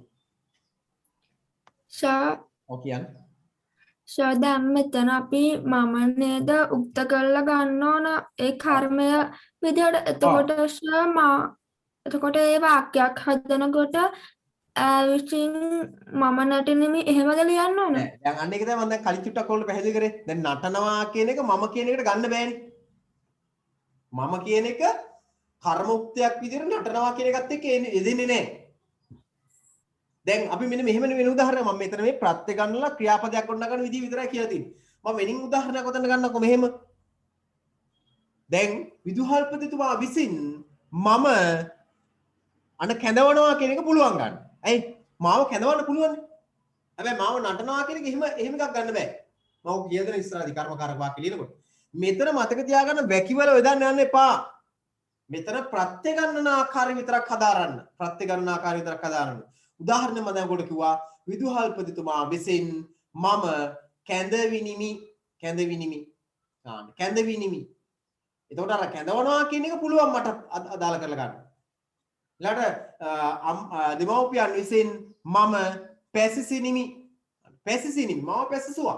දැන් මෙතන අපි මම නේද උක්ත කරලා ගන්න ඕන ඒ කර්මය විදිහට. එතකොට එතකොට ඒ වාක්‍යයක් හදනකොට විසින් මම නටිනෙමි එහෙමද ලියන්න ඕන? දැන් අන්න ඒක තමයි මම දැන් කලින් චුට්ටක් ඔයාලට පැහැදිලි කරේ. දැන් නටනවා කියන එක මම කියන එකට ගන්න බෑනේ. මම කියන එක කර්ම උක්තයක් විදිහට නටනවා කියන එකත් එක්ක එදෙන්නේ නැහැ. දැන් අපි මෙන්න මෙහෙම වෙන උදාහරණයක් මම මෙතන මේ ප්‍රත්‍ය ගන්නලා ක්‍රියාපදයක් ගොඩනගන විදිහ විතරයි කියලා තියෙන්නේ. මම වෙනින් උදාහරණයක් ඔතන ගන්නකො මෙහෙම. දැන් විදුහල්පතිතුමා විසින් මම අන කැඳවනවා කියන එක පුළුවන් ගන්න. ඇයි? මාව කැඳවන්න පුළුවන්. හැබැයි මාව නටනවා කියන එක එහෙම එකක් ගන්න බෑ. මම කියලා දෙන ඉස්සරහදී කර්මකාරක වාක්‍ය ලියනකොට. මෙතන මතක තියාගන්න වැකිවල යොදන්න යන්න එපා. මෙතන ප්‍රත්‍ය ගණන ආකාරය විතරක් හදාරන්න. ප්‍රත්‍ය ගණන ආකාරය විතරක් හදාරන්න. උදාහරණ මම දැන් ඔයගොල්ලෝ කිව්වා විදුහල්පතිතුමා විසින් මම කැඳවිනිමි කැඳවිනිමි. එතකොට අර කැඳවනවා කියන එක පුළුවන් මට අදාළ කරලා ගන්න. ඊළඟට දෙමව්පියන් විසින් මම පැසසිනිමි මම පැසසුවා.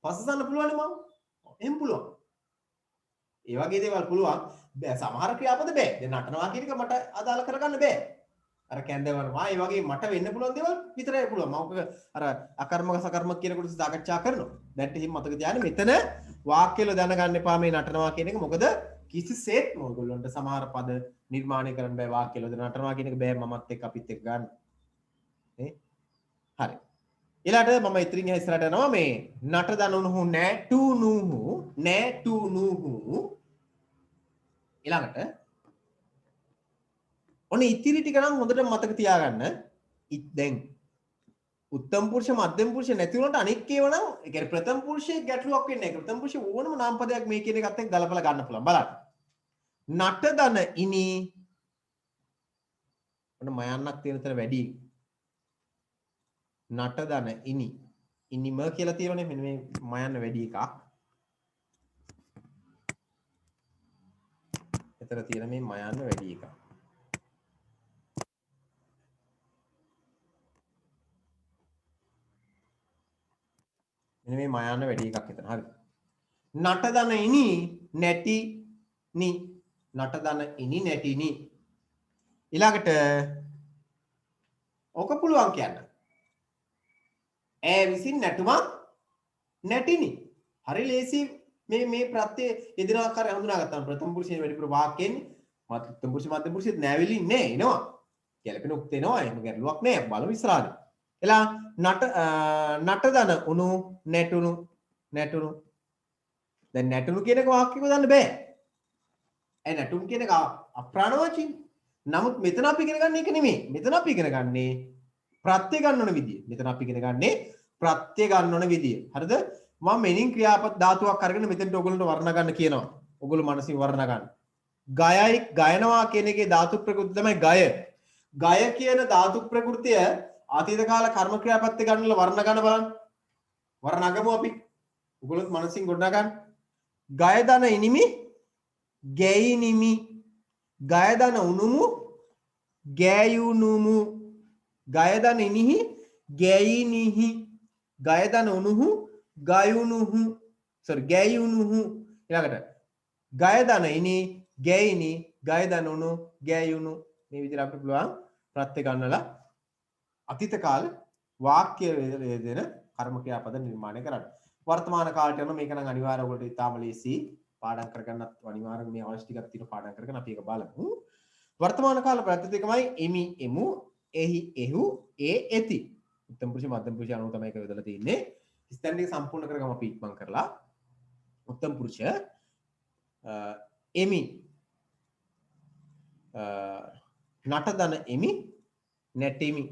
පසසන්න පුළුවන් මම. එහෙම පුළුවන්. ඒ වගේ දේවල් පුළුවන්. සමහර ක්‍රියාපද බෑ. දැන් නටනවා කියන එක මට අදාළ කරගන්න බෑ. අර කැඳවනවා ඒ වගේ මට වෙන්න පුළුවන් දේවල් විතරයි පුළුවන්. මම අර අකර්මක සකර්මක කියන කොට සාකච්ඡා කරනවා. දැන් එහෙම මතක තියාගන්න මෙතන වාක්‍යවල දැනගන්න එපා මේ නටනවා කියන එක. මොකද කිසිසේත්ම ඔයගොල්ලන්ට සමහර පද නිර්මාණය කරන්න බෑ වාක්‍යවල. නටනවා කියන එක බෑ මමත් එක්ක අපිත් එක්ක ගන්න. නේ? හරි. ඊළඟට මම ඉතින් ඉස්සරහට යනවා මේ නට දනුහු නැටුනුහු ඊළඟට ඔන්න ඉතිරි ටික නම් හොඳට මතක තියාගන්න. දැන් උත්තම පුරුෂ මධ්‍යම පුරුෂ නැති වුණාට අනික් ඒවා නම් ඒ කියන්නේ ප්‍රථම පුරුෂයේ ගැටලුවක් වෙන්නේ නැහැ. ප්‍රථම පුරුෂ ඕනම නාම පදයක් මේ කියන එකත් එක්ක ගලපලා ගන්න පුළුවන්. බලන්න. නට දන ඉනි ඔන්න මයන්නක් තියෙන තැන වැඩි. නට දන ඉනි ඉනිම කියලා තියෙනනේ මෙන්න මේ මයන්න වැඩි එකක්. එතන තියෙන මේ මයන්න වැඩි එකක්. මෙන්න මේ මයන්න වැඩි එකක් එතන. හරි. නටදන ඉනි නැටි නි. නටදන ඉනි නැටි නි. ඊළඟට ඔක පුළුවන් කියන්න. ඈ විසින් නැටුමක් නැටිනි. හරි ලේසි මේ ප්‍රත්‍ය යෙදෙන ආකාරය හඳුනාගත්තාම ප්‍රථම පුරුෂයෙන් වැඩිපුර වාක්‍යෙන්නේ මධ්‍යම පුරුෂ මධ්‍යම පුරුෂෙත් නැවිලි නෑ එනවා. ගැලපෙන උක්ත එනවා. එහෙම ගැටලුවක් නෑ. බලමු ඉස්සරහට. එලා නටදන උණු නැටුණු නැටුණු. දැන් නැටුණු කියන එක වාක්‍යෙක දාන්න බෑ. ඒ නැටුම් කියන එක අප්‍රාණවාචී. නමුත් මෙතන අපි ඉගෙන ගන්න එක නෙමෙයි. මෙතන අපි ඉගෙන ගන්නේ ප්‍රත්‍ය ගන්නවන විදිය. මෙතන අපි ඉගෙන ගන්නේ ප්‍රත්‍ය ගන්නවන විදිය. හරිද? මම මෙනින් ක්‍රියාපද ධාතුවක් අරගෙන මෙතෙන්ට ඔයගොල්ලන්ට වර්ණ ගන්න කියනවා. ඔයගොල්ලෝ මනසින් වර්ණ ගන්න. ගයයි ගයනවා කියන එකේ ධාතු ප්‍රකෘතිය තමයි ගය. ගය කියන ධාතු ප්‍රකෘතිය අතීත කාල කර්ම ක්‍රියාපත්‍ය ගන්නවල වර්ණ ගන්න බලන්න. වර්ණ අගමු අපි. ඔයගොල්ලොත් මනසින් ගොඩනගා ගන්න. ගය දන ඉනිමි ගැයිනිමි. ගය දන උනුමු ගෑයුනුමු. ගය දන ඉනිහි ගැයිනිහි. ගය දන උනුහු ගයුනුහු. sorry ගැයුනුහු. ඊළඟට ගය දන ඉනි ගැයිනි. ගය දන උණු ගැයුණු. මේ විදිහට අපිට පුළුවන් ප්‍රත්‍ය ගන්නලා අතීත කාල වාක්‍ය වේදෙන කර්ම ක්‍රියාපද නිර්මාණය කරන්න. වර්තමාන කාලයට යන මේක නම් අනිවාර්යව ඔයගොල්ලෝ ඉතාම ලේසි. පාඩම් කරගන්නත් අනිවාර්යයෙන් මේ අවශ්‍ය ටිකක් තියෙන පාඩම් කරගෙන අපි ඒක බලමු. වර්තමාන කාල ප්‍රත්‍ය දෙකමයි එමි එමු එහි එහු ඒ එති. උත්තම පුරුෂ මධ්‍යම පුරුෂ අනුව තමයි ඒක යොදලා තියෙන්නේ. ස්ථාන ටික සම්පූර්ණ කරගම අපි ඉක්මන් කරලා උත්තම පුරුෂ එමි නටදන එමි නැටෙමි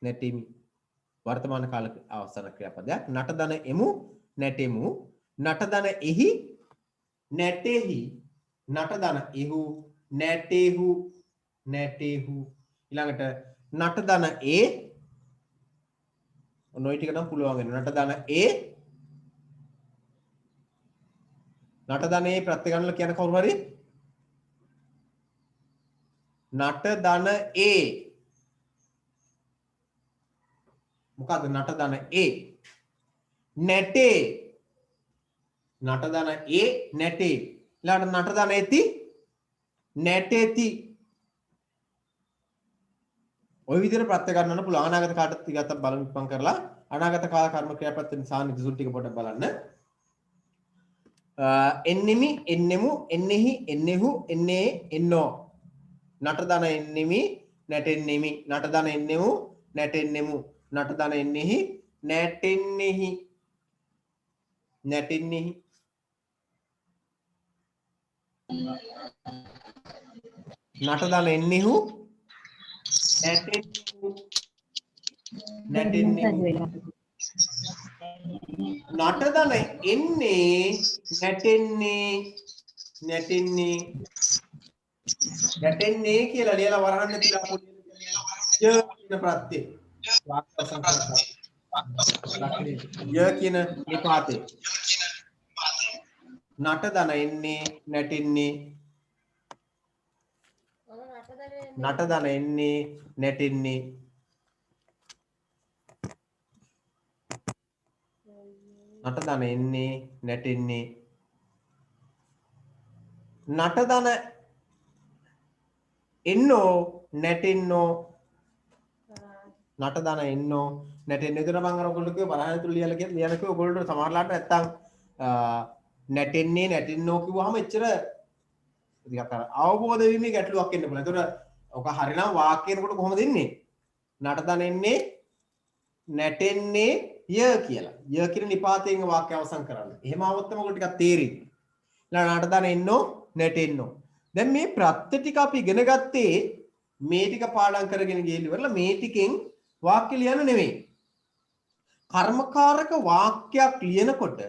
නැටෙමි. වර්තමාන කාල අවසාන ක්‍රියාපදයක්. නටදන එමු නැටෙමු. නටදන එහි නැටෙහි. නටදන එහු නැටෙහු නැටෙහු. ඊළඟට නටදන ඒ ඔය ටික නම් පුළුවන් වෙනවා. නටදන ඒ නටදනේ ප්‍රත්‍ය ගන්නල කියන කවුරු හරි නටදන ඒ මොකද්ද නටදන ඒ නැටේ. නටදන ඒ නැටේ. ඊළඟට නටදන ඇති නැටෙති. ඔය විදිහට ප්‍රත්‍ය ගන්නන්න පුළුවන්. අනාගත කාටත් ටිකක් බලමු ඉක්මන් කරලා. අනාගත කාල කර්ම ක්‍රියාපත්‍ය නිසා නිදසුන් ටික පොඩ්ඩක් බලන්න. එන්නෙමි එන්නෙමු එන්නෙහි එන්නෙහු එන්නේ එන්නෝ. නටදන එන්නෙමි නැටෙන්නෙමි. නටදන එන්නෙමු නැටෙන්නෙමු. නටදන එන්නෙහි නැටෙන්නෙහි නැටෙන්නෙහි. නටදන එන්නෙහු නැටෙන්නෙහු නැටෙන්නෙහි. නටදන එන්නේ නැටෙන්නේ නැටෙන්නේ නැටෙන්නේ කියලා ලියලා වරහන්න තියලා පොඩි ය කියන ප්‍රත්‍ය වාක්‍ය සංකල්ප ය කියන නිපාතේ නටදන එන්නේ නැටෙන්නේ නටදන එන්නේ නැටෙන්නේ නටදන එන්නේ නැටෙන්නේ නටදන එන්නෝ නැටෙන්නෝ නටදන එන්නෝ නැටෙන්නේ. එතන මම අර ඔයගොල්ලෝ කිව්ව බරහන් තුල ලියලා කියන ලියන කිව්ව ඔයගොල්ලෝ සමහරලාට නැත්තම් නැටෙන්නේ නැටෙන්නෝ කිව්වහම එච්චර ටිකක් අර අවබෝධ වීමේ ගැටලුවක් එන්න පුළුවන්. ඒතකොට ඔක හරිනම් වාක්‍යයකට කොහොමද එන්නේ? නටදන එන්නේ නැටෙන්නේ ය කියලා. ය කියන නිපාතයෙන් වාක්‍ය අවසන් කරන්න. එහෙම આવොත් තමයි ඔයගොල්ලෝ ටිකක් තේරෙන්නේ. ඊළඟ නටදන එන්නෝ නැටෙන්නෝ. දැන් මේ ප්‍රත්‍ය ටික අපි ඉගෙන ගත්තේ මේ ටික පාඩම් කරගෙන ගිහින් ඉවරලා මේ ටිකෙන් වාක්‍ය ලියන්න නෙවෙයි. කර්මකාරක වාක්‍යයක් ලියනකොට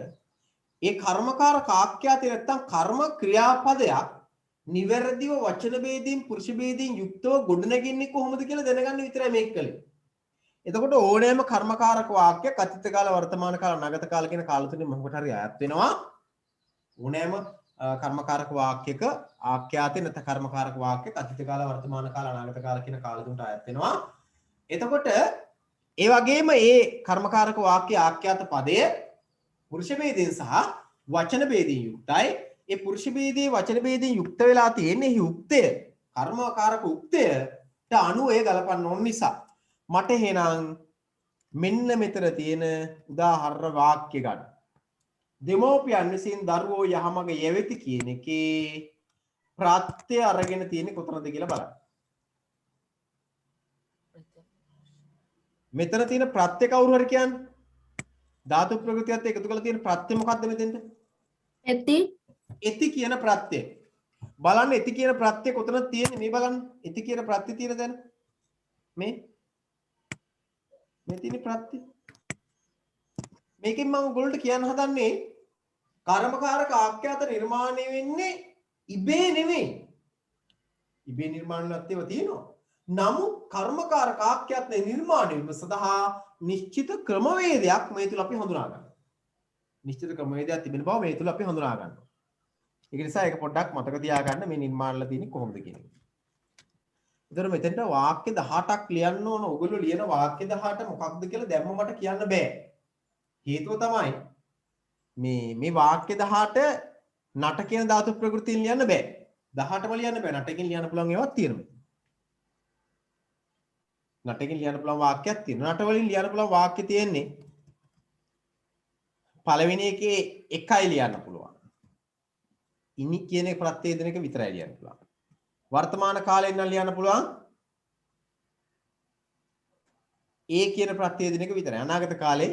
ඒ කර්මකාරක වාක්‍යයත් නැත්තම් කර්ම ක්‍රියාපදයක් නිවැරදිව වචන ભેදයෙන් පුරුෂ ભેදයෙන් යුක්තව ගොඩනගන්නේ කොහොමද කියලා දැනගන්න විතරයි මේක කළේ. එතකොට ඕනෑම කර්මකාරක වාක්‍යයක් අතීත කාල වර්තමාන කාල අනාගත කාල කියන කාල තුනෙන් මොකකට හරි අයත් වෙනවා. ඕනෑම කර්මකාරක වාක්‍යක ආඛ්‍යාතේ නැත්නම් කර්මකාරක වාක්‍යක අතීත කාල වර්තමාන කාල අනාගත කාල කියන කාල තුනට අයත් වෙනවා. එතකොට ඒ වගේම මේ කර්මකාරක වාක්‍ය ආඛ්‍යාත පදය පුරුෂ ભેදයෙන් සහ වචන ભેදයෙන් යුක්තයි. ඒ පුරුෂ ભેදයේ වචන ભેදයෙන් යුක්ත වෙලා තියෙන්නේ යුක්තය කර්මකාරක උක්තයට අනුව ඒ ගලපන්න ඕන නිසා මට එහෙනම් මෙන්න මෙතන තියෙන උදාහරණ වාක්‍ය ගන්න. දෙමෝපියන් විසින් දරුවෝ යහමඟ යෙවෙති කියන එකේ ප්‍රත්‍ය අරගෙන තියෙන්නේ කොතනද කියලා බලන්න. මෙතන තියෙන ප්‍රත්‍ය කවුරු හරි කියන්නේ? ධාතු ප්‍රකෘතියත් එකතු කරලා තියෙන ප්‍රත්‍ය මොකක්ද මෙතෙන්ට? එති කියන ප්‍රත්‍ය. බලන්න එති කියන ප්‍රත්‍ය කොතනද තියෙන්නේ මේ බලන්න. එති කියන ප්‍රත්‍ය තියෙන තැන මේ තියෙන ප්‍රත්‍ය. මේකෙන් මම ඔයගොල්ලන්ට කියන්න හදන්නේ කර්මකාරක ආඛ්‍යාත නිර්මාණය වෙන්නේ ඉබේ නෙමෙයි. ඉබේ නිර්මාණයක් ඒවා තියෙනවා. නමුත් කර්මකාරක ආඛ්‍යාත නිර්මාණය වීම සඳහා නිශ්චිත ක්‍රමවේදයක් මේ තුල අපි හඳුනා ගන්නවා. නිශ්චිත ක්‍රමවේදයක් තිබෙන බව මේ තුල අපි හඳුනා ගන්නවා. ඒක නිසා ඒක පොඩ්ඩක් මතක තියාගන්න මේ නිර්මාණවල තියෙන්නේ කොහොමද කියන එක. ඒතර මෙතෙන්ට වාක්‍ය 18ක් ලියන්න ඕන. ඔයගොල්ලෝ ලියන වාක්‍ය 18 මොකක්ද කියලා දැම්ම මට කියන්න බෑ. හේතුව තමයි මේ වාක්‍ය 18 නට කියන ධාතු ප්‍රකෘතියෙන් ලියන්න බෑ. 18ම ලියන්න බෑ. නටකින් ලියන්න පුළුවන් ඒවාක් තියෙනවා. නටකින් ලියන්න පුළුවන් වාක්‍යයක් තියෙනවා. නට වලින් ලියන්න පුළුවන් වාක්‍ය තියෙන්නේ පළවෙනි එකේ එකයි ලියන්න පුළුවන්. ඉනි කියන ප්‍රත්‍යය දෙන එක විතරයි ලියන්න පුළුවන්. වර්තමාන කාලයෙන් නම් ලියන්න පුළුවන් ඒ කියන ප්‍රත්‍යය දෙන එක විතරයි. අනාගත කාලේ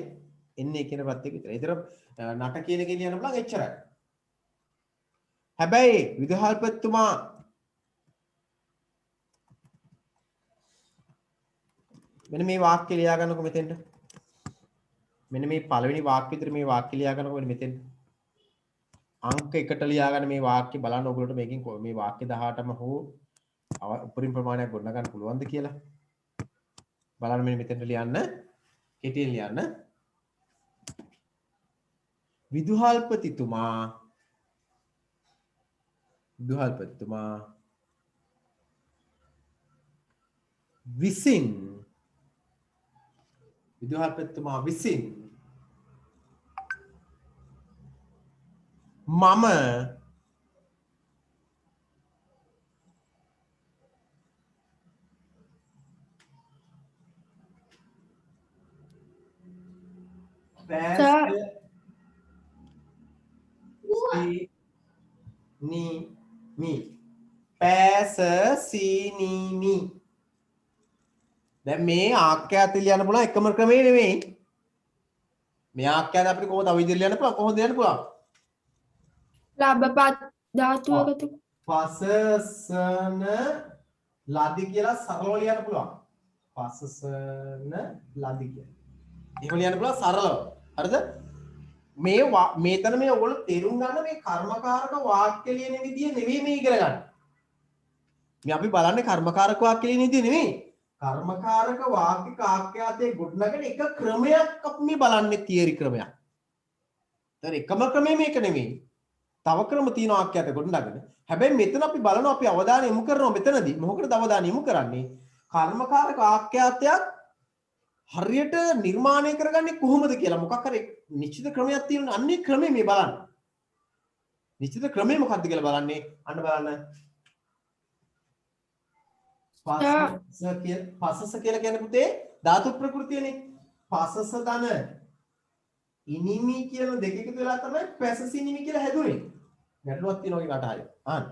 එන්නේ කියන ප්‍රත්‍යය විතරයි. ඒතර නට කියන එකේ ලියන්න පුළුවන් එච්චරයි. හැබැයි විදුහල්පතිතුමා මෙන්න මේ වාක්‍ය ලියා ගන්නකො මෙතෙන්ට. මෙන්න මේ පළවෙනි වාක්‍ය විතර මේ වාක්‍ය ලියා ගන්නකො මෙතෙන්ට. අංක 1ට ලියා ගන්න මේ වාක්‍ය බලන්න ඔයගොල්ලන්ට මේකෙන් මේ වාක්‍ය 18ම හෝ උපරිම ප්‍රමාණයක් ගොඩනගා ගන්න පුළුවන්ද කියලා. බලන්න මෙන්න මෙතෙන්ට ලියන්න. කෙටියෙන් ලියන්න. විදුහල්පතිතුමා විසින් මම පැසසීනිමි. දැන් මේ ආඛ්‍යාත ලියන්න පුළුවන් එකම ක්‍රමේ නෙමෙයි. මේ ආඛ්‍යාත අපිට කොහොමද අවිදිර ලියන්න පුළුවන්? කොහොමද ලියන්න පුළුවන්? ලබපත් ධාතුවකට පසසන ලදි කියලා සරලව ලියන්න පුළුවන්. පසසන ලදි කියලා. එහෙම ලියන්න පුළුවන් සරලව. හරිද? මේතන මේ ඔයගොල්ලෝ තේරුම් ගන්න මේ කර්මකාරක වාක්‍ය ලියන විදිය නෙවෙයි මේ ඉගෙන ගන්න. මේ අපි බලන්නේ කර්මකාරක වාක්‍ය ලියන විදිය නෙවෙයි. කර්මකාරක වාක්‍ය ආඛ්‍යාතයේ ගොඩනගෙන එක ක්‍රමයක් අපි මේ බලන්නේ තියරි ක්‍රමයක්. ඒතර එකම ක්‍රමය මේක නෙවෙයි. තව ක්‍රම තියෙනවා ආඛ්‍යාත ගොඩනගන. හැබැයි මෙතන අපි බලනවා අපි අවධානය යොමු කරනවා මෙතනදී. මොකටද අවධානය යොමු කරන්නේ? කර්මකාරක ආඛ්‍යාතයක් හරියට නිර්මාණය කරගන්නේ කොහොමද කියලා මොකක් හරි නිශ්චිත ක්‍රමයක් තියෙනවා. අන්නේ ක්‍රමය මේ බලන්න. නිශ්චිත ක්‍රමය මොකක්ද කියලා බලන්නේ. අන්න බලන්න. පසස කියලා කියන්නේ පුතේ ධාතු ප්‍රකෘතියනේ. පසස දන ඉනිමි කියන දෙක එකතු වෙලා තමයි පැසසිනිමි කියලා හැදුනේ. ගැටලුවක් තියෙනවා ඒකට හරිය. අහන්න.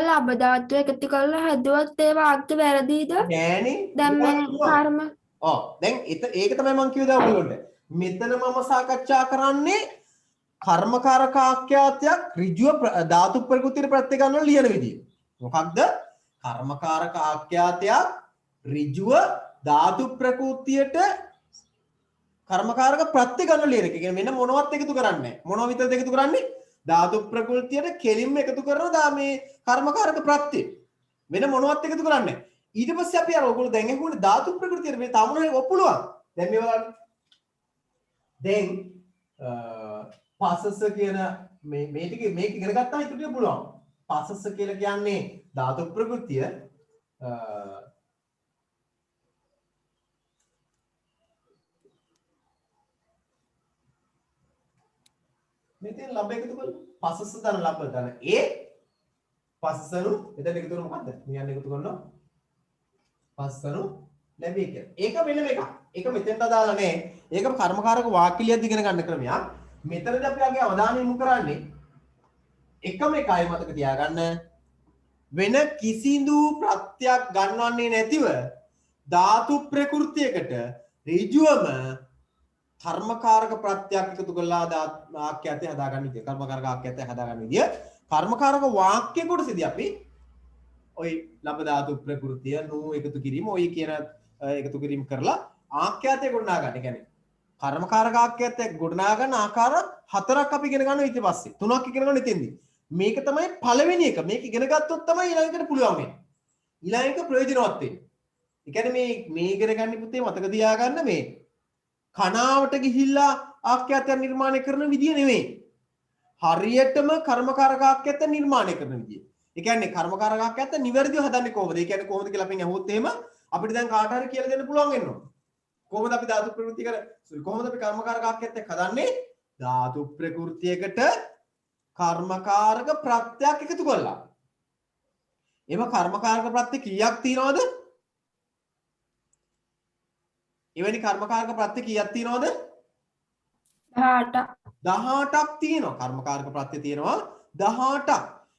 ලබ ධාතුව එකතු කරලා හැදුවත් ඒ වාක්‍ය වැරදිද? නෑනේ. දැන් මේ කර්ම දැන් ඒක තමයි මම කිව්වේ දැන් ඔයගොල්ලන්ට. මෙතන මම සාකච්ඡා කරන්නේ කර්මකාරක ආඛ්‍යාතයක් ඍජුව ධාතු ප්‍රකෘතියට ප්‍රත්‍ය ගන්නව ලියන විදිය. මොකක්ද? කර්මකාරක ආඛ්‍යාතයක් ඍජුව ධාතු ප්‍රකෘතියට කර්මකාරක ප්‍රත්‍ය ගන්නව ලියන එක. කියන්නේ වෙන මොනවත් එකතු කරන්නේ නැහැ. මොනව විතරද එකතු කරන්නේ? ධාතු ප්‍රකෘතියට කෙලින්ම එකතු කරන මේ කර්මකාරක ප්‍රත්‍ය. වෙන මොනවත් එකතු කරන්නේ නැහැ. ඊට පස්සේ අපි අර ඔයගොල්ලෝ දැන් ඇහුවනේ ධාතු ප්‍රകൃතියට මේ තාමුනේ ඔප්පුලුවා. දැන් මේ බලන්න. දැන් පසස කියන මේ ටික මේක ඉගෙන ගත්තා හිතුවේ පුළුවන්. පසස කියලා කියන්නේ ධාතු ප්‍රകൃතිය මෙතෙන් ලබ එකතු කරමු. පසස ධන ලබ ධන A පසසනු මෙතන එකතු කරමු මොකද්ද? මෙයන් එකතු කරනවා. පසසනු ලැබේ කියලා. ඒක වෙනම එකක්. ඒක මෙතෙන්ට අදාළ නැහැ. ඒක කර්මකාරක වාක්‍යලියත් ඉගෙන ගන්න ක්‍රමයක්. මෙතනදී අපි ආගේ අවධානය යොමු කරන්නේ එකම එකයි මතක තියාගන්න. වෙන කිසිදු ප්‍රත්‍යක් ගන්නවන්නේ නැතිව ධාතු ප්‍රകൃතියකට ඍජුවම කර්මකාරක ප්‍රත්‍යක් එකතු කරලා වාක්‍යයත් හදාගන්න විදිය කර්මකාරක වාක්‍යයත් හදාගන්න විදිය කර්මකාරක වාක්‍ය කොටසදී අපි ওই ලබ ධාතු ප්‍රകൃතිය නු එකතු කිරීම ওই කියන එකතු කිරීම කරලා වාක්‍යයත් ගොඩනගා ගන්න. ඒ කියන්නේ කර්මකාරක වාක්‍යයත් ගොඩනගා ගන්න ආකාර හතරක් අපි ඉගෙන ගන්නවා ඊට පස්සේ. තුනක් ඉගෙන ගන්න ඉතින්දී. මේක තමයි පළවෙනි එක. මේක ඉගෙන ගත්තොත් තමයි ඊළඟට පුළුවන් වෙන්නේ. ඊළඟ එක ප්‍රයෝජනවත් වෙන්නේ. ඒ කියන්නේ මේ ඉගෙන ගන්න පුතේ මතක තියාගන්න මේ කනාවට ගිහිල්ලා ආක්‍යයන් නිර්මාණය කරන විදිය නෙමෙයි. හරියටම කර්මකාරක ආක්‍යයන් නිර්මාණය කරන විදිය. ඒ කියන්නේ කර්මකාරක ආක්‍යයන් නිවැරදිව හදන්නේ කොහොමද? ඒ කියන්නේ කොහොමද කියලා අපෙන් අහුවොත් එහෙම අපිට දැන් කාට හරි කියලා දෙන්න පුළුවන් වෙනවා. කොහොමද අපි ධාතු ප්‍රകൃති කොහොමද අපි කර්මකාරක ආක්‍යයන් හදන්නේ? ධාතු ප්‍රകൃතියකට කර්මකාරක ප්‍රත්‍යක් එකතු කරලා. එම කර්මකාරක ප්‍රත්‍ය කීයක් තියනවද? එවැනි කර්මකාරක ප්‍රත්‍ය කීයක් තියනවද? 18ක්. 18ක් තියෙනවා. කර්මකාරක ප්‍රත්‍ය තියෙනවා 18ක්.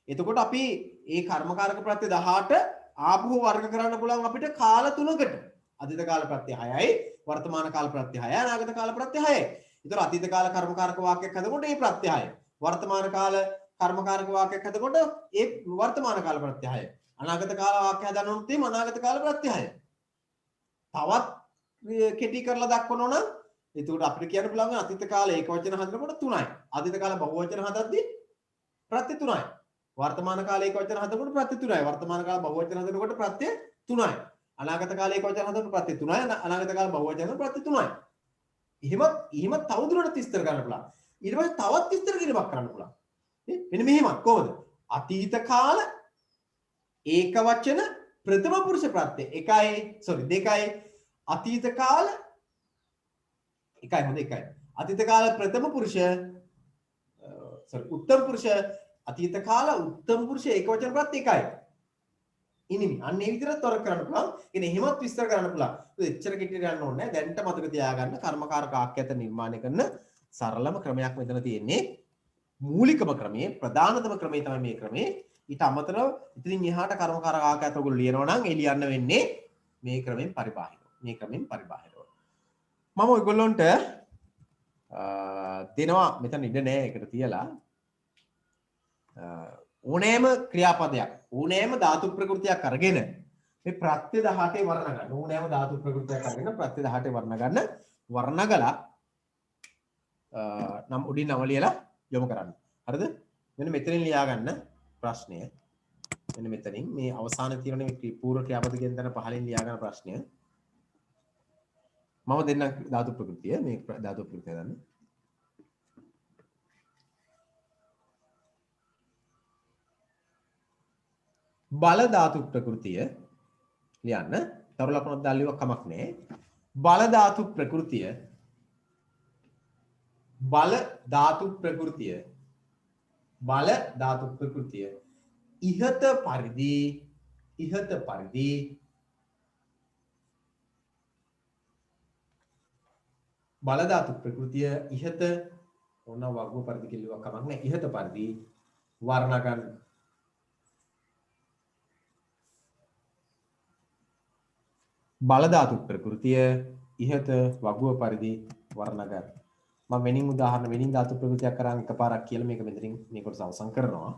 එතකොට අපි මේ කර්මකාරක ප්‍රත්‍ය 18 ආපහු වර්ග කරන්න පුළුවන් අපිට කාල තුනකට. අතීත කාල ප්‍රත්‍ය 6යි, වර්තමාන කාල ප්‍රත්‍ය 6යි, අනාගත කාල ප්‍රත්‍ය 6යි. ඒතර අතීත කාල කර්මකාරක වාක්‍යයක් හදනකොට මේ ප්‍රත්‍ය 6යි. වර්තමාන කාල කර්මකාරක වාක්‍යයක් හදනකොට ඒ වර්තමාන කාල ප්‍රත්‍ය 6යි. අනාගත කාල වාක්‍ය හදනොත් මේ අනාගත කාල ප්‍රත්‍ය 6යි. තවත් කෙටි කරලා දක්වනවා නම් එතකොට අපිට කියන්න පුළුවන් අතීත කාලේ ඒක වචන හදනකොට 3යි. අතීත කාල බහුවචන හදද්දී ප්‍රත්‍ය 3යි. වර්තමාන කාලේ ඒක වචන හදනකොට ප්‍රත්‍ය 3යි. වර්තමාන කාල බහුවචන හදනකොට ප්‍රත්‍ය 3යි. අනාගත කාලේ ඒක වචන හදනකොට ප්‍රත්‍ය 3යි. අනාගත කාල බහුවචන ප්‍රත්‍ය 3යි. එහෙම තවදුරටත් විස්තර කරන්න පුළුවන්. ඊට පස්සේ තවත් විස්තර කිරීමක් කරන්න පුළුවන්. මෙන්න මෙහෙමත් කොහොමද? අතීත කාල ඒක වචන ප්‍රථම පුරුෂ ප්‍රත්‍ය 2යි අතීත කාල එකයි හොඳ එකයි. අතීත කාල ප්‍රථම පුරුෂ උත්තම පුරුෂ අතීත කාල උත්තම පුරුෂ ඒක වචන ප්‍රත්‍ය එකයි. ඉනිමි. අන්න ඒ විදිහට තොර කරන්න පුළුවන්. කියන්නේ එහෙමත් විස්තර කරන්න පුළුවන්. ඒක එච්චර කෙටියට යන්න ඕනේ නැහැ. දැන්ට මතක තියාගන්න කර්මකාරක ආක්‍යත නිර්මාණය කරන සරලම ක්‍රමයක් මෙතන තියෙන්නේ. මූලිකම ක්‍රමයේ ප්‍රධානතම ක්‍රමය තමයි මේ ක්‍රමේ. ඊට අමතරව ඉතින් එහාට කර්මකාරක ආක්‍යත ඔයගොල්ලෝ ලියනවා නම් ඒ ලියන්න වෙන්නේ මේ ක්‍රමෙන් පරිබාහිරව. මේ ක්‍රමෙන් පරිබාහිරව. මම ඔයගොල්ලොන්ට දෙනවා මෙතන ඉඩ නෑ එකට තියලා ඕනෑම ක්‍රියාපදයක් ඕනෑම ධාතු ප්‍රകൃතියක් අරගෙන මේ ප්‍රත්‍ය 18 වර්ණ ගන්න. ඕනෑම ධාතු ප්‍රകൃතියක් අරගෙන ප්‍රත්‍ය 18 වර්ණ ගන්න. වර්ණගලා නම් උඩින් නම ලියලා යොමු කරන්න. හරිද? මෙන්න මෙතනින් ලියා ගන්න ප්‍රශ්නය. මෙන්න මෙතනින් මේ අවසානයේ තියෙන මේ පූර්ව ක්‍රියාපද කියන තැන පහලින් ලියා ගන්න ප්‍රශ්නය. මම දෙන්න ධාතු ප්‍රകൃතිය මේ ධාතු ප්‍රകൃතිය ගන්න. බල ධාතු ප්‍රകൃතිය ලියන්න. තරු ලකුණක් දාලා ලියුවක් කමක් නැහැ. බල ධාතු ප්‍රകൃතිය බල ධාතු ප්‍රകൃතිය ඉහත පරිදි බල ධාතු ප්‍රകൃතිය ඉහත ඕන වගුව පරිදි කිල්ලුවක් කමක් නැහැ. ඉහත පරිදි වර්ණ ගන්න. බල ධාතු ප්‍රകൃතිය ඉහත වගුව පරිදි වර්ණ ගන්න. මම වෙනින් උදාහරණ වෙනින් ධාතු ප්‍රകൃතියක් කරන් එකපාරක් කියලා මේක මෙතනින් මේ කොටස අවසන් කරනවා.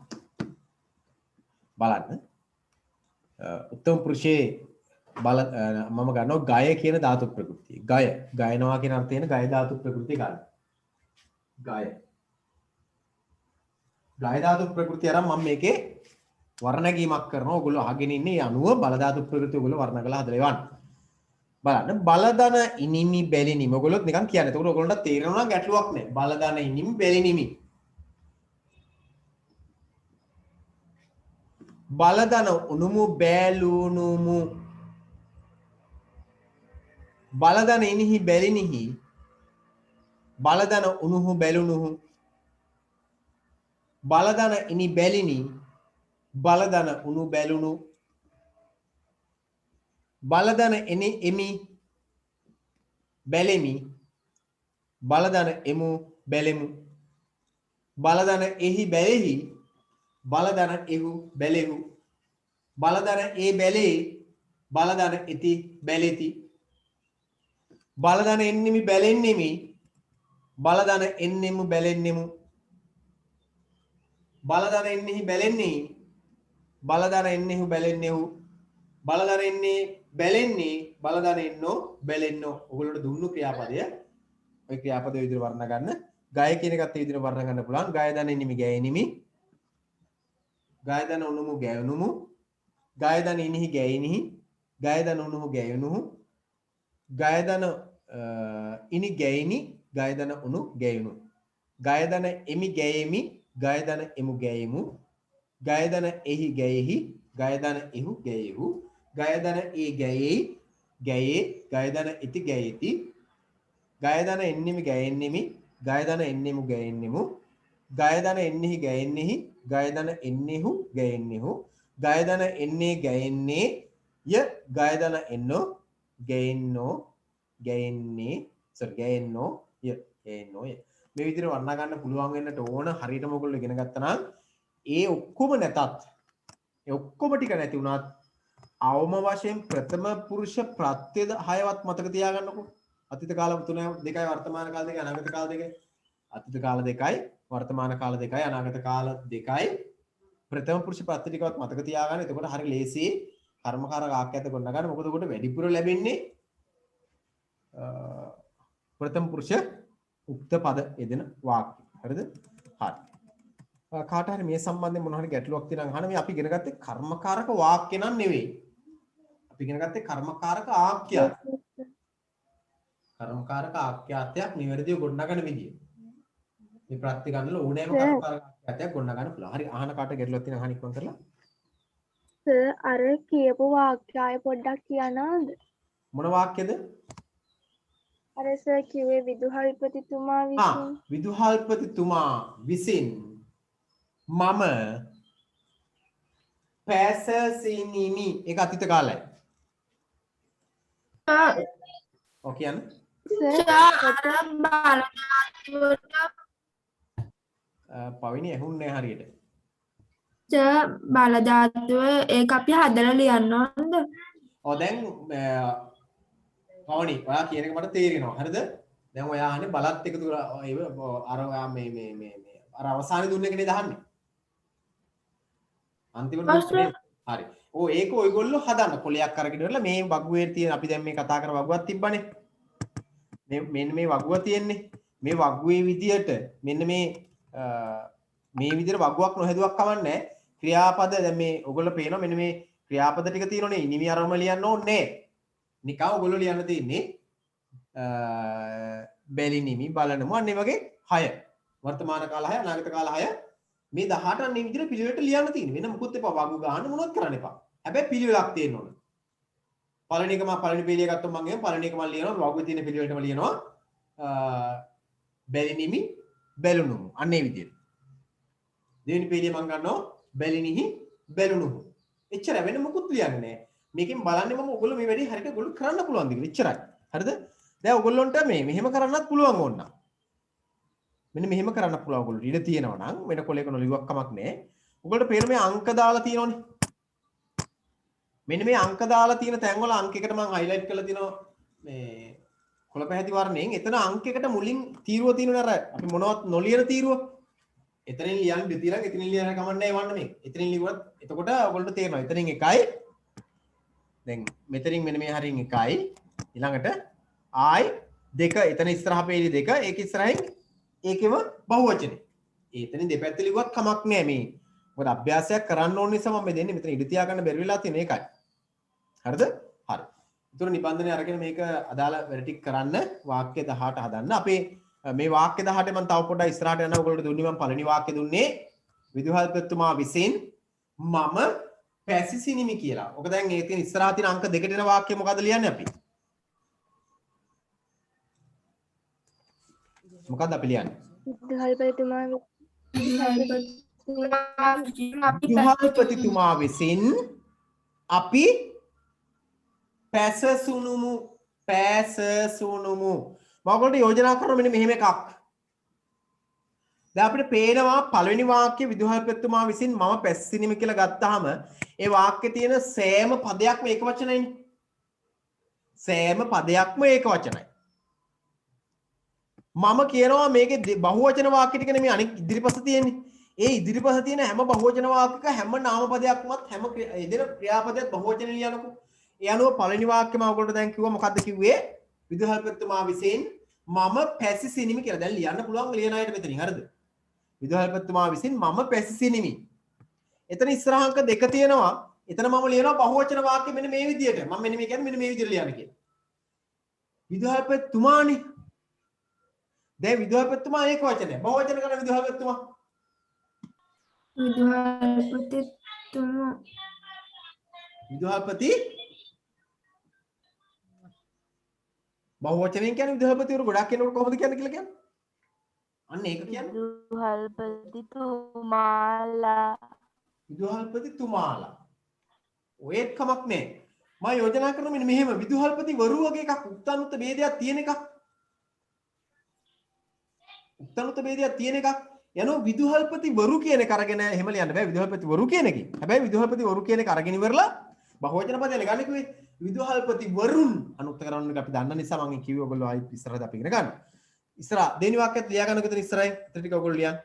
බලන්න. උත්තම පුරුෂේ බල මම ගන්නවා ගය කියන ධාතු ප්‍රകൃතිය. ගයනවා කියන අර්ථයෙන් ගය ධාතු ප්‍රകൃතිය ගන්න. ගය ධාතු ප්‍රകൃතිය අරන් මම මේකේ වර්ණගීමක් කරනවා. ඔයගොල්ලෝ අහගෙන ඉන්නේ අනුව බල ධාතු ප්‍රකෘති ඔයගොල්ලෝ වර්ණ කරලා හදලා එවන්න. බලන්න බලදන ඉනිමි බැලිනිමි. ඔයගොල්ලොත් නිකන් කියන්නේ. එතකොට ඔයගොල්ලන්ට තේරෙනවා නම් ගැටලුවක් නැහැ. බලදන ඉනිමි බැලිනිමි. බලදන උනුමු බෑලුනුමු. බලදන ඉනිහි බැලිනිහි. බලදන උනුහු බැලුනුහු. බලදන ඉනි බැලිනි. බලදන උනු බැලුණු. බලදන එනි එමි බැලෙමි. බලදන එමු බැලෙමු. බලදන එහි බැලෙහි. බලදන එහු බැලෙහු. බලදන ඒ බැලේ. බලදන එති බැලෙති. බලදන එන්නෙමි බැලෙන්නෙමි. බලදන එන්නෙමු බැලෙන්නෙමු. බලදන එන්නෙහි බැලෙන්නේ. බලදන එන්නෙහු බැලෙන්නෙහු. බලදන එන්නේ බැලෙන්නේ. බලදන එන්නෝ බැලෙන්නෝ. ඔයගොල්ලෝට දුන්නු ක්‍රියාපදය ඔය ක්‍රියාපදයේ විදිහට වර්ණ ගන්න. ගය කියන එකත් ඒ විදිහට වර්ණ ගන්න පුළුවන්. ගයදන එන්නෙමි ගෑනිමි. ගයදන උනුමු ගෑනුමු. ගයදන ඉනිහි ගෑනිහි. ගයදන උනුහු ගෑනුහු. ගයදන ඉනි ගෑනි. ගයදන උනු ගෑනු. ගයදන එමි ගෑෙමි. ගයදන එමු ගෑෙමු. ගයදන එහි ගෑෙහි. ගයදන එහු ගෑෙහු. ගයදන ඒ ගෑෙහි. ගෑයේ. ගයදන ඉති ගෑයති. ගයදන එන්නෙමි ගෑෙන්නෙමි. ගයදන එන්නෙමු ගෑෙන්නෙමු. ගයදන එන්නෙහි ගෑෙන්නෙහි. ගයදන එන්නෙහු ගෑෙන්නෙහු. ගයදන එන්නේ ගෑෙන්නේ ය. ගයදන එන්නෝ ගෑෙන්නෝ ගෑෙන්නේ ගෑෙන්නෝ ය. ගෑෙන්නෝ ය. මේ විදිහට වර්ණ ගන්න පුළුවන් වෙන්නට ඕන. හරියටම ඔයගොල්ලෝ ඉගෙන ගත්තා නම් ඒ ඔක්කොම නැතත් ඒ ඔක්කොම ටික නැති වුණත් අවම වශයෙන් ප්‍රථම පුරුෂ ප්‍රත්‍යද 6වත් මතක තියාගන්නකො. අතීත කාල 2යි වර්තමාන කාල 2යි අනාගත කාල 2යි. අතීත කාල 2යි වර්තමාන කාල 2යි අනාගත කාල 2යි ප්‍රථම පුරුෂ ප්‍රත්‍ය ටිකවත් මතක තියාගන්න. එතකොට හරිය ලේසි කර්මකාරක ආඛ්‍යාත ගොඩ ගන්න. මොකද උකට වැඩිපුර ලැබෙන්නේ ප්‍රථම පුරුෂ උක්ත පද යෙදෙන වාක්‍ය. හරිද? හරි. කාට හරි මේ සම්බන්ධයෙන් මොන හරි ගැටලුවක් තියෙනවා අහන්න. මේ අපි ඉගෙන ගත්තේ කර්මකාරක වාක්‍ය නම් නෙවෙයි. අපි ඉගෙන ගත්තේ කර්මකාරක ආඛ්‍යාත. කර්මකාරක ආඛ්‍යාතයක් නිවැරදිව ගොඩනගන විදිය. මේ ප්‍රත්‍ය ගන්නල ඕනෑම කර්මකාරක ආඛ්‍යාතයක් ගොඩනගන්න පුළුවන්. හරි අහන කාට ගැටලුවක් තියෙනවා අහන්න ඉක්මන් කරලා. සර් අර කියපු වාක්‍යය පොඩ්ඩක් කියනවාද? මොන වාක්‍යද? අර සර් කිව්වේ විදුහල්පතිතුමා විසින්. විදුහල්පතිතුමා විසින් මම පැසසිනිමි. ඒක අතීත කාලයයි. ඔව් කියන්නේ. පවිනි ඇහුන්නේ හරියට. බල ධාතුව ඒක අපි හදලා ලියන්න ඕනද? ඔව් දැන් පවනි ඔයා කියන එක මට තේරෙනවා. හරිද? දැන් ඔයා අහන්නේ බලත් එකතු කරලා අර ඔයා මේ අර අවසානයේ දුන්න එකනේ දහන්නේ. අන්තිමට දුන්නේ. හරි. ඔව් ඒක ඔයගොල්ලෝ හදන්න. කොලයක් අරගෙන ඉවරලා මේ වගුවේ තියෙන අපි දැන් මේ කතා කරන වගුවක් තිබ්බනේ. මෙන්න මේ වගුව තියෙන්නේ. මේ වගුවේ විදියට මෙන්න මේ විදියට වගුවක් නොහැදුවක් කමන්නේ. ක්‍රියාපද දැන් මේ ඔයගොල්ලෝ පේනවා මෙන්න මේ ක්‍රියාපද ටික තියෙනනේ. ඉනිමි අරම ලියන්න ඕනේ. නිකන් ඔයගොල්ලෝ ලියන්න තියෙන්නේ බැලිනිමි බලනමු අන්න ඒ වගේ 6. වර්තමාන කාල 6 අනාගත කාල 6 මේ 18 අන්න මේ විදිහට පිළිවෙලට ලියන්න තියෙන්නේ. වෙන මොකුත් එපා. වගු ගන්න මොනවත් කරන්න එපා. හැබැයි පිළිවෙලක් තියෙන්න ඕන. පළවෙනි එක මම පළවෙනි පේලිය ගත්තොත් මම එහෙම පළවෙනි එක මම ලියනවා වගුවේ තියෙන පිළිවෙලටම ලියනවා. බැලිනිමි බැලුනුමු. අන්න ඒ විදිහට. දෙවෙනි පේලිය මම ගන්නවා බැලිනිහි බැලුනුමු. එච්චර වෙන මොකුත් ලියන්නේ නැහැ. මේකෙන් බලන්නේ මම ඔයගොල්ලෝ මේ වැඩේ හරියට ඔයගොල්ලෝ කරන්න පුළුවන්ද කියලා. එච්චරයි. හරිද? දැන් ඔයගොල්ලොන්ට මෙහෙම කරන්නත් පුළුවන් ඕන නම්. මෙන්න මෙහෙම කරන්න පුළුවන් ඔයගොල්ලෝ. ඉඩ තියෙනවා නම් වෙන කොලයක නොලිව්වක් කමක් නැහැ. ඔයගොල්ලෝ පේන මේ අංක දාලා තියෙනවනේ. මෙන්න මේ අංක දාලා තියෙන තැන් වල අංක එකට මම highlight කරලා තිනවා මේ කොළ පැහැති වර්ණයෙන්. එතන අංකයකට මුලින් තීරුව තියෙනවනේ අර අපි මොනවත් නොලියන තීරුව. එතනින් ලියන්න දෙතිරන් එතනින් ලියන්න කමන්නේ වන්න මේ. එතනින් ලිව්වත් එතකොට ඔයගොල්ලන්ට තේරෙනවා. එතනින් එකයි. දැන් මෙතනින් මෙන්න මේ හරින් එකයි. ඊළඟට ආයි දෙක එතන ඉස්සරහ පේලි දෙක ඒක ඉස්සරහින් ඒකෙම බහුවචනේ. එතනින් දෙපැත්ත ලිව්වත් කමක් නෑ මේ මොකද අභ්‍යාසයක් කරන්න ඕන නිසා මම මේ දෙන්නේ මෙතන ඉඳ තියාගන්න බැරි වෙලා තියෙන එකයි. හරිද? හරි. ඒතර නිබන්ධනය අරගෙන මේක අදාළ වැඩ ටික කරන්න වාක්‍ය 18 හදන්න. අපේ මේ වාක්‍ය 18 මම තව පොඩ්ඩක් ඉස්සරහට යනවා. ඔයගොල්ලෝ දුන්නේ මම පළවෙනි වාක්‍ය දුන්නේ විදුහල්පතිතුමා විසින් මම පැසිසිනිමි කියලා. ඔක දැන් ඒ තියෙන ඉස්සරහ තියෙන අංක දෙකට එන වාක්‍ය මොකද්ද ලියන්නේ අපි? මොකද්ද අපි ලියන්නේ? විදුහල්පතිතුමා විසින් අපි පැසසුනුමු මම ඔයගොල්ලන්ට යෝජනා කරනවා මෙන්න මෙහෙම එකක්. දැන් අපිට පේනවා පළවෙනි වාක්‍ය විදුහල්පතිතුමා විසින් මම පැසිසිනිමි කියලා ගත්තාම ඒ වාක්‍යයේ තියෙන සෑම පදයක්ම ඒක වචනයිනේ. සෑම පදයක්ම ඒක වචනයි. මම කියනවා මේකේ බහුවචන වාක්‍ය ටික නෙමෙයි අනික ඉදිරිපස තියෙන්නේ. ඒ ඉදිරිපස තියෙන හැම බහුවචන වාක්‍යක හැම නාම පදයක්මත් හැම එදින ක්‍රියාපදයක් බහුවචන ලියනකො. ඒ අනුව පළවෙනි වාක්‍යම ඔයගොල්ලෝ දැන් කිව්වා මොකද්ද කිව්වේ? විදුහල්පතිතුමා විසින් මම පැසිසිනිමි කියලා. දැන් ලියන්න පුළුවන් ලියන අයට මෙතනින් හරිද? විදුහල්පතිතුමා විසින් මම පැසිසිනිමි. එතන ඉස්සරහ අංක දෙක තියෙනවා. එතන මම ලියනවා බහුවචන වාක්‍ය මෙන්න මේ විදියට. මම මෙන්න මේ කියන්නේ මෙන්න මේ විදියට ලියන්න කියලා. විදුහල්පතිතුමානි. දැන් විදුහල්පතිතුමා ඒක වචනය. බහුවචන කරන විදුහල්පතිතුමා. විදුහල්පති බහුවචනයෙන් කියන්නේ විදුහල්පතිවරු ගොඩක් කෙනෙකුට කොහොමද කියන්නේ කියලා කියන්නේ? අන්න ඒක කියන්නේ විදුහල්පතිතුමාලා. ඔයත් කමක් නැහැ. මම යෝජනා කරනවා මෙන්න මෙහෙම විදුහල්පතිවරු වගේ එකක් උක්තානුත් ભેදයක් තියෙන එකක්. උක්තානුත් ભેදයක් තියෙන එකක්. යනෝ විදුහල්පතිවරු කියන එක අරගෙන එහෙම ලියන්න බෑ විදුහල්පතිවරු කියන එකේ. හැබැයි විදුහල්පතිවරු කියන එක අරගෙන ඉවරලා බහුවචන පදයක් ගන්න කිව්වේ විදුහල්පතිවරුන් අනුක්ත කරන්න එක අපි දන්න නිසා මම කිව්වේ ඔයගොල්ලෝ ආයි ඉස්සරහට අපි ඉගෙන ගන්න. ඉස්සරහ දෙවෙනි වාක්‍යයත් ලියා ගන්නකො එතන ඉස්සරහින් ඉතින් ටික ඔයගොල්ලෝ ලියන්න.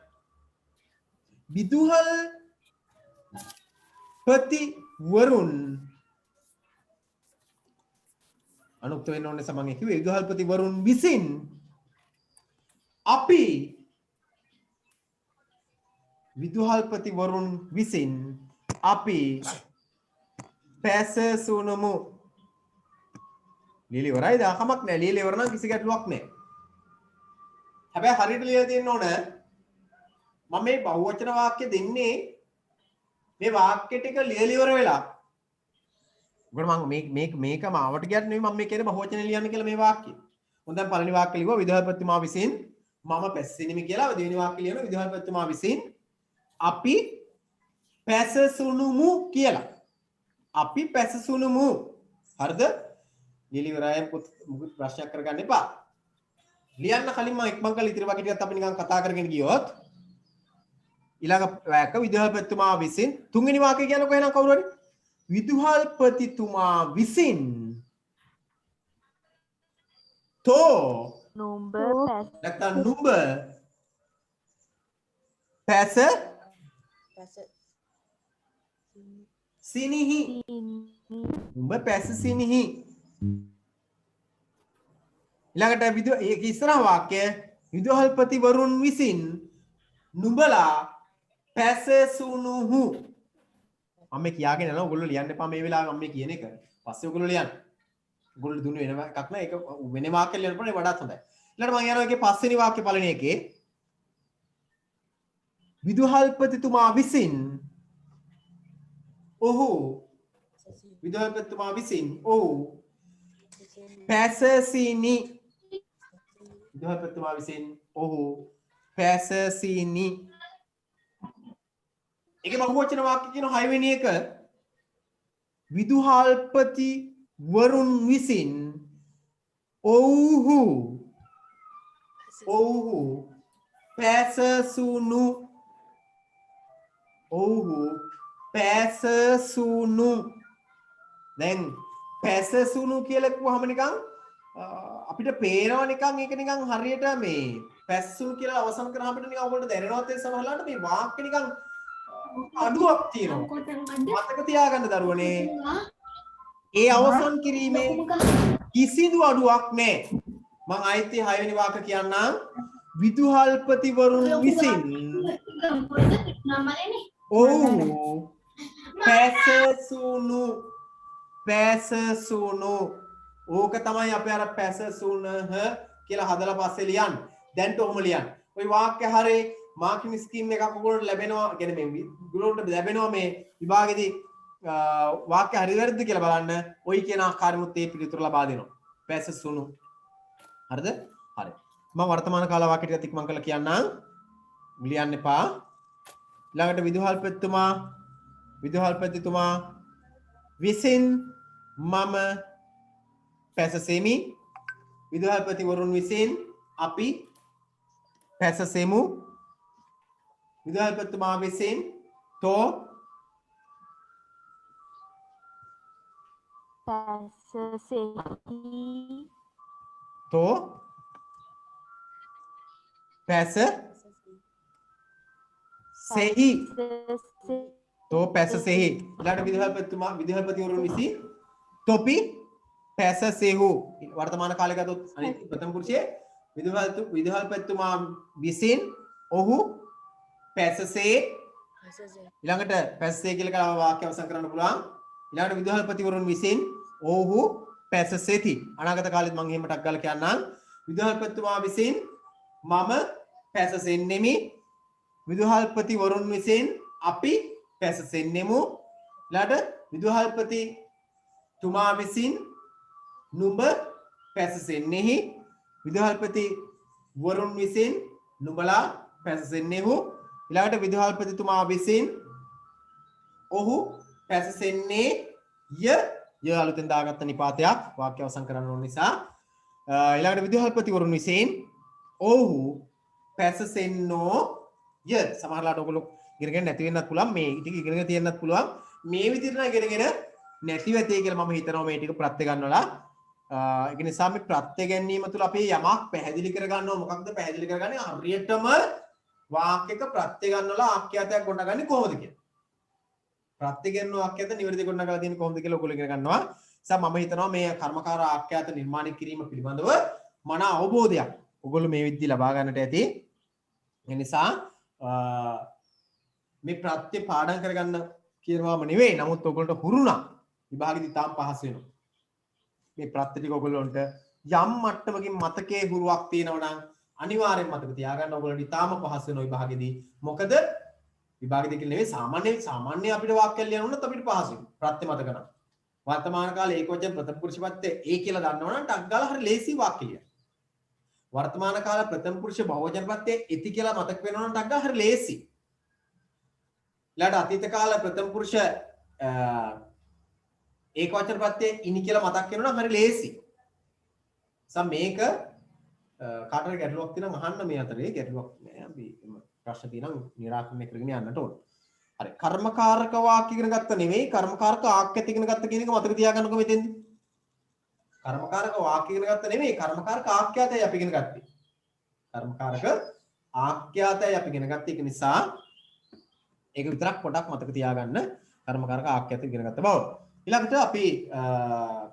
විදුහල්පතිවරුන් අනුක්ත වෙන්න ඕනේ නිසා මම කිව්වේ විදුහල්පතිවරුන් විසින් අපි විදුහල්පතිවරුන් විසින් අපි පැසසුනුමු. ලියලා ඉවරයි. දා කමක් නැහැ. ලියලා ඉවර නම් කිසි ගැටලුවක් නැහැ. හැබැයි හරියට ලියලා තියෙන්න ඕන මම මේ බහුවචන වාක්‍ය දෙන්නේ මේ වාක්‍ය ටික ලියලා ඉවර වෙලා. මොකද මම මේකම ආවට ගියත් නෙමෙයි මම මේ කියන්නේ බහුවචන ලියන්න කියලා මේ වාක්‍යය. මොකද දැන් පළවෙනි වාක්‍ය ලිව්වා විදුහල්පතිතුමා විසින් මම පැසිසිනිමි කියලා. දෙවෙනි වාක්‍ය ලියනවා විදුහල්පතිතුමා විසින් අපි පැසසුනුමු කියලා. අපි පැසසුනුමු. හරිද? ලියලිවරයන් මුකුත් ප්‍රශ්නයක් කරගන්න එපා. ලියන්න කලින් මම ඉක්මන් කරලා ඉතිරි වගේ ටිකත් අපි නිකන් කතා කරගෙන ගියොත් ඊළඟ වැක විදුහල්පතිතුමා විසින් තුන්වෙනි වාක්‍යය කියනකො එහෙනම් කවුරු හරි විදුහල්පතිතුමා විසින් තෝ නුඹ නැත්නම් නුඹ පැස සිනිහි නුඹ පැස සිනිහි. ඊළඟට ඒක ඉස්සරහ වාක්‍ය විදුහල්පතිවරුන් විසින් නුඹලා පැසසුනුහු. මම කියාගෙන යනවා ඔයගොල්ලෝ ලියන්න එපා මේ වෙලාවේ මම මේ කියන එක. පස්සේ ඔයගොල්ලෝ ලියන්න. ඔයගොල්ලෝ දුන්නේ වෙන එකක් නෑ. ඒක වෙන වාක්‍යයක් ලියන්න පුළුවන් වඩාත් හොඳයි. ඊළඟට මම යනවා ඒකේ පස්වෙනි වාක්‍ය පළවෙනි එකේ විදුහල්පතිතුමා විසින් ඔහු විදුහල්පතිතුමා විසින් ඔහු පැසසිනි. විදුහල්පතිතුමා විසින් ඔහු පැසසිනි. ඒකේ බහුවචන වාක්‍ය කියන 6 වෙනි එක විදුහල්පතිවරුන් විසින් ඔව්හු පැසසුනු. ඔව්හු පැසසුනු. දැන් පැසසුනු කියලා කිව්වහම නිකන් අපිට පේනවා නිකන් ඒක නිකන් හරියට මේ පැසසුනු කියලා අවසන් කරාම අපිට නිකන් ඔයගොල්ලෝ දැනෙනවත් ඒ සමහරවිට මේ වාක්‍ය නිකන් අඩුවක් තියෙනවා. මතක තියාගන්න දරුවනේ. ඒ අවසන් කිරීමේ කිසිදු අඩුවක් නැහැ. මම ආයෙත් 6 වෙනි වාක්‍ය කියන්නම්. විදුහල්පතිවරුන් විසින් ඔව් පැසසුණු පැසසුණු ඕක තමයි අපි අර පැසසුණහ කියලා හදලා පස්සේ ලියන්න. දැන්ට ඔහොම ලියන්න. ওই වාක්‍ය හරේ මාකින් ස්කීම් එකක් ඔයගොල්ලන්ට ලැබෙනවා. කියන්නේ මේ ඔයගොල්ලන්ට ලැබෙනවා මේ විභාගෙදී වාක්‍ය හරි වැරදිද කියලා බලන්න. ওই කියන ආකාරෙමුත් ඒ පිළිතුර ලබා දෙනවා. පැසසුණු. හරිද? හරි. මම වර්තමාන කාල වාක්‍ය ටිකත් ඉක්මන් කරලා කියන්නම්. ලියන්න එපා. ඊළඟට විදුහල්පතිතුමා විසින් මම පැසසෙමි. විදුහල්පතිවරුන් විසින් අපි පැසසෙමු. විදුහල්පතිතුමා විසින් තෝ පැසසෙහි තෝ පැසසෙහි. ඊළඟට විදුහල්පතිවරුන් විසින් තොපි පැසසෙහු. වර්තමාන කාලේ ගත්තොත් අනිත් ප්‍රථම පුරුෂයේ විදුහල්පතිතුමා විසින් ඔහු පැසසේ. ඊළඟට පැසසේ කියලා වාක්‍ය අවසන් කරන්න පුළුවන්. ඊළඟට විදුහල්පතිවරුන් විසින් ඔහු පැසසෙති. අනාගත කාලෙත් මම එහෙම ටක් ගාලා කියන්නම්. විදුහල්පතිතුමා විසින් මම පැසසෙන්නෙමි. විදුහල්පතිවරුන් විසින් අපි පැසසෙන්නෙමු. ඊළඟට විදුහල්පතිතුමා විසින් නුඹ පැසසෙන්නේහි. විදුහල්පතිවරුන් විසින් නුඹලා පැසසෙන්නේහු. ඊළඟට විදුහල්පතිතුමා විසින් ඔහු පැසසෙන්නේ ය අලුතෙන් දාගත්ත නිපාතයක් වාක්‍ය අවසන් කරන්න ඕන නිසා. ඊළඟට විදුහල්පතිවරුන් විසින් ඔහු පැසසෙන්නෝ ය. සමහරලාට ඔයගොල්ලෝ ඉගෙනගෙන නැති වෙන්නත් පුළුවන්. මේ ටික ඉගෙනගෙන තියෙන්නත් පුළුවන්. මේ විදිහට ඉගෙනගෙන නැතිව ඇතේ කියලා මම හිතනවා මේ ටික ප්‍රත්‍ය ගන්නවලා. ඒක නිසා මේ ප්‍රත්‍ය ගැනීම තුළ අපි යමක් පැහැදිලි කර ගන්නවා. මොකක්ද පැහැදිලි කරගන්නේ? හරියටම වාක්‍යයක ප්‍රත්‍ය ගන්නවලා ආඛ්‍යාතයක් ගොඩනගන්නේ කොහොමද කියලා. ප්‍රත්‍ය ගැනීම ආඛ්‍යාත නිවැරදි ගොඩනගලා තියෙන්නේ කොහොමද කියලා ඔයගොල්ලෝ ඉගෙන ගන්නවා. නිසා මම හිතනවා මේ කර්මකාර ආඛ්‍යාත නිර්මාණය කිරීම පිළිබඳව මන අවබෝධයක් ඔයගොල්ලෝ මේ විදිහට ලබා ගන්නට ඇති. ඒ නිසා මේ ප්‍රත්‍ය පාඩම් කරගන්න කියනවාම නෙවෙයි. නමුත් ඔයගොල්ලන්ට හුරුණා විභාගෙදි තාම පහසු වෙනවා. මේ ප්‍රත්‍ය ටික ඔයගොල්ලන්ට යම් මට්ටමකින් මතකයේ හුරුවක් තියෙනවා නම් අනිවාර්යෙන් මතක තියාගන්න ඔයගොල්ලන්ට තාම පහසු වෙනවා විභාගෙදී. මොකද විභාගෙදී කියලා නෙවෙයි සාමාන්‍ය අපිට වාක්‍ය ලියන්න උනත් අපිට පහසුයි. ප්‍රත්‍ය මතක නම්. වර්තමාන කාලේ ඒකවචන ප්‍රථම පුරුෂ පත්‍ය ඒ කියලා දන්නවනම් ටක් ගාලා හරි ලේසි වාක්‍ය ලියන්න. වර්තමාන කාල ප්‍රථම පුරුෂ බහුවචන පත්‍ය ඉති කියලා මතක වෙනවනම් ටක් ගාලා හරි ලේසි. ඊළඟ අතීත කාල ප්‍රථම පුරුෂ ඒකවචන පත්‍ය ඉනි කියලා මතක් වෙනවනම් හරි ලේසි. මේක කාටරි ගැටලුවක් තියෙනවා අහන්න මේ අතරේ ගැටලුවක් නෑ අපි ප්‍රශ්න තියෙනවා निराකරණය කරගෙන යන්නට ඕන. හරි කර්මකාරක වාක්‍ය ඉගෙන ගත්ත නෙවෙයි කර්මකාරක ආඛ්‍යාත ඉගෙන ගත්ත කියන එක මතක තියාගන්නකො මෙතෙන්දි. කර්මකාරක වාක්‍ය ඉගෙන ගත්ත නෙවෙයි කර්මකාරක ආඛ්‍යාතයි අපි ඉගෙන ගත්තේ. කර්මකාරක ආඛ්‍යාතයි අපි ඉගෙන ගත්තේ. ඒක නිසා ඒක විතරක් පොඩක් මතක තියාගන්න කර්මකාරක ආඛ්‍යාත ඉගෙන ගත්ත බව. ඊළඟට අපි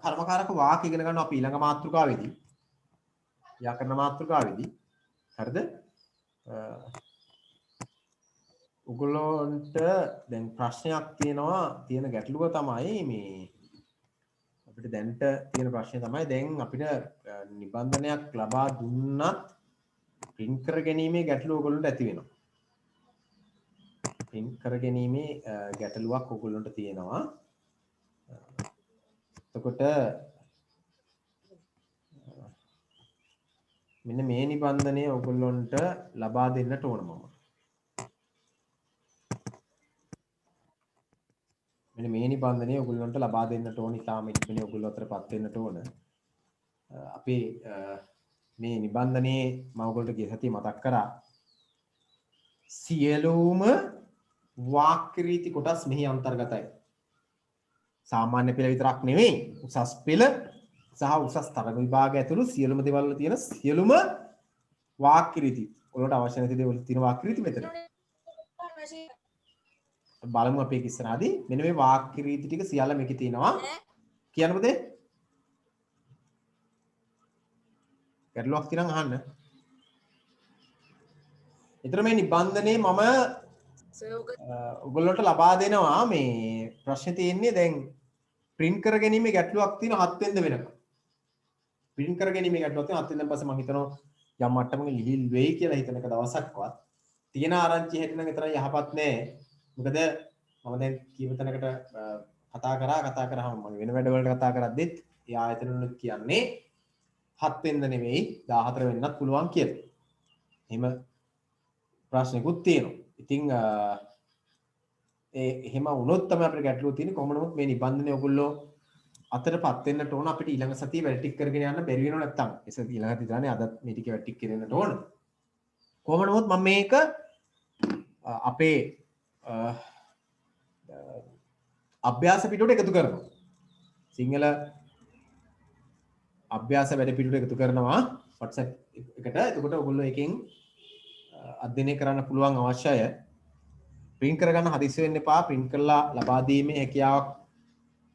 කර්මකාරක වාක්‍ය ඉගෙන ගන්නවා අපි ඊළඟ මාතෘකාවේදී. ව්‍යාකරණ මාතෘකාවේදී. හරිද? ඔයගොල්ලන්ට දැන් ප්‍රශ්නයක් තියෙන ගැටලුව තමයි මේ අපිට දැන්ට තියෙන ප්‍රශ්නේ තමයි දැන් අපිට නිබන්ධනයක් ලබා දුන්නත් print කර ගැනීමේ ගැටලුව ඔයගොල්ලන්ට ඇති වෙනවා. print කර ගැනීමේ ගැටලුවක් ඔයගොල්ලන්ට තියෙනවා. එතකොට මෙන්න මේ නිබන්ධනය ඔයගොල්ලන්ට ලබා දෙන්නට ඕන මම. මෙන්න මේ නිබන්ධනය ඔයගොල්ලන්ට ලබා දෙන්නට ඕන. ඉතාලම ඉක්මනින් ඔයගොල්ලෝ අතරපත් වෙන්නට ඕන. අපි මේ නිබන්ධනයේ මම ඔයගොල්ලන්ට ගිය සතියේ මතක් කරා සියලුම වාක්‍ය රීති කොටස් මෙහි අන්තර්ගතයි. සාමාන්‍ය පෙළ විතරක් නෙවෙයි උසස් පෙළ සහ උසස් තරග විභාග ඇතුළු සියලුම දේවල් වල තියෙන සියලුම වාක්‍ය රීති ඔයාලට අවශ්‍ය නැති දේවල් තියෙන වාක්‍ය රීති මෙතන. බලමු අපි ඒක ඉස්සරහදී මෙන්න මේ වාක්‍ය රීති ටික සියල්ල මේකේ තියෙනවා. කියන්න පුතේ. ගැටලුවක් තියෙනම් අහන්න. ඊතර මේ නිබන්ධනේ මම ඔයගොල්ලන්ට ලබා දෙනවා මේ ප්‍රශ්නේ තියෙන්නේ දැන් print කර ගැනීමේ ගැටලුවක් තියෙන 7 වෙනිද වෙනකම්. print කර ගැනීමේ ගැටලුවක් තියෙන 7 වෙනිදන් පස්සේ මම හිතනවා යම් මට්ටමක ලිහිල් වෙයි කියලා හිතනක දවසක්වත් තියෙන ආරංචි හැටියට නම් ඒතරම් යහපත් නෑ. මොකද මම දැන් කීප තැනකට කතා කරාම මම වෙන වැඩවලට කතා කරද්දිත් ඒ ආයතන වල කියන්නේ 7 වෙනිද නෙවෙයි 14 වෙනිදත් පුළුවන් කියලා. එහෙම ප්‍රශ්නකුත් තියෙනවා. ඉතින් එහෙම වුණොත් තමයි අපිට ගැටලුව තියෙන්නේ. කොහොම නමුත් මේ නිබන්ධනය ඔයගොල්ලෝ අතරපත් වෙන්නට ඕන. අපිට ඊළඟ සතියේ වැඩ ටික කරගෙන යන්න බැරි වෙනව නැත්තම්. ඒ සතිය ඊළඟ සතිය දාන්නේ අදත් මේ ටික වැඩ ටික කරන්නට ඕන. කොහොම නමුත් මම මේක අපේ අභ්‍යාස පිටුවට එකතු කරනවා. සිංහල අභ්‍යාස වැඩ පිටුවට එකතු කරනවා WhatsApp එකට. එතකොට ඔයගොල්ලෝ එකෙන් අධ්‍යයනය කරන්න පුළුවන් අවශ්‍යය. print කරගන්න හදිස්සි වෙන්න එපා. print කරලා ලබා දීමේ හැකියාවක්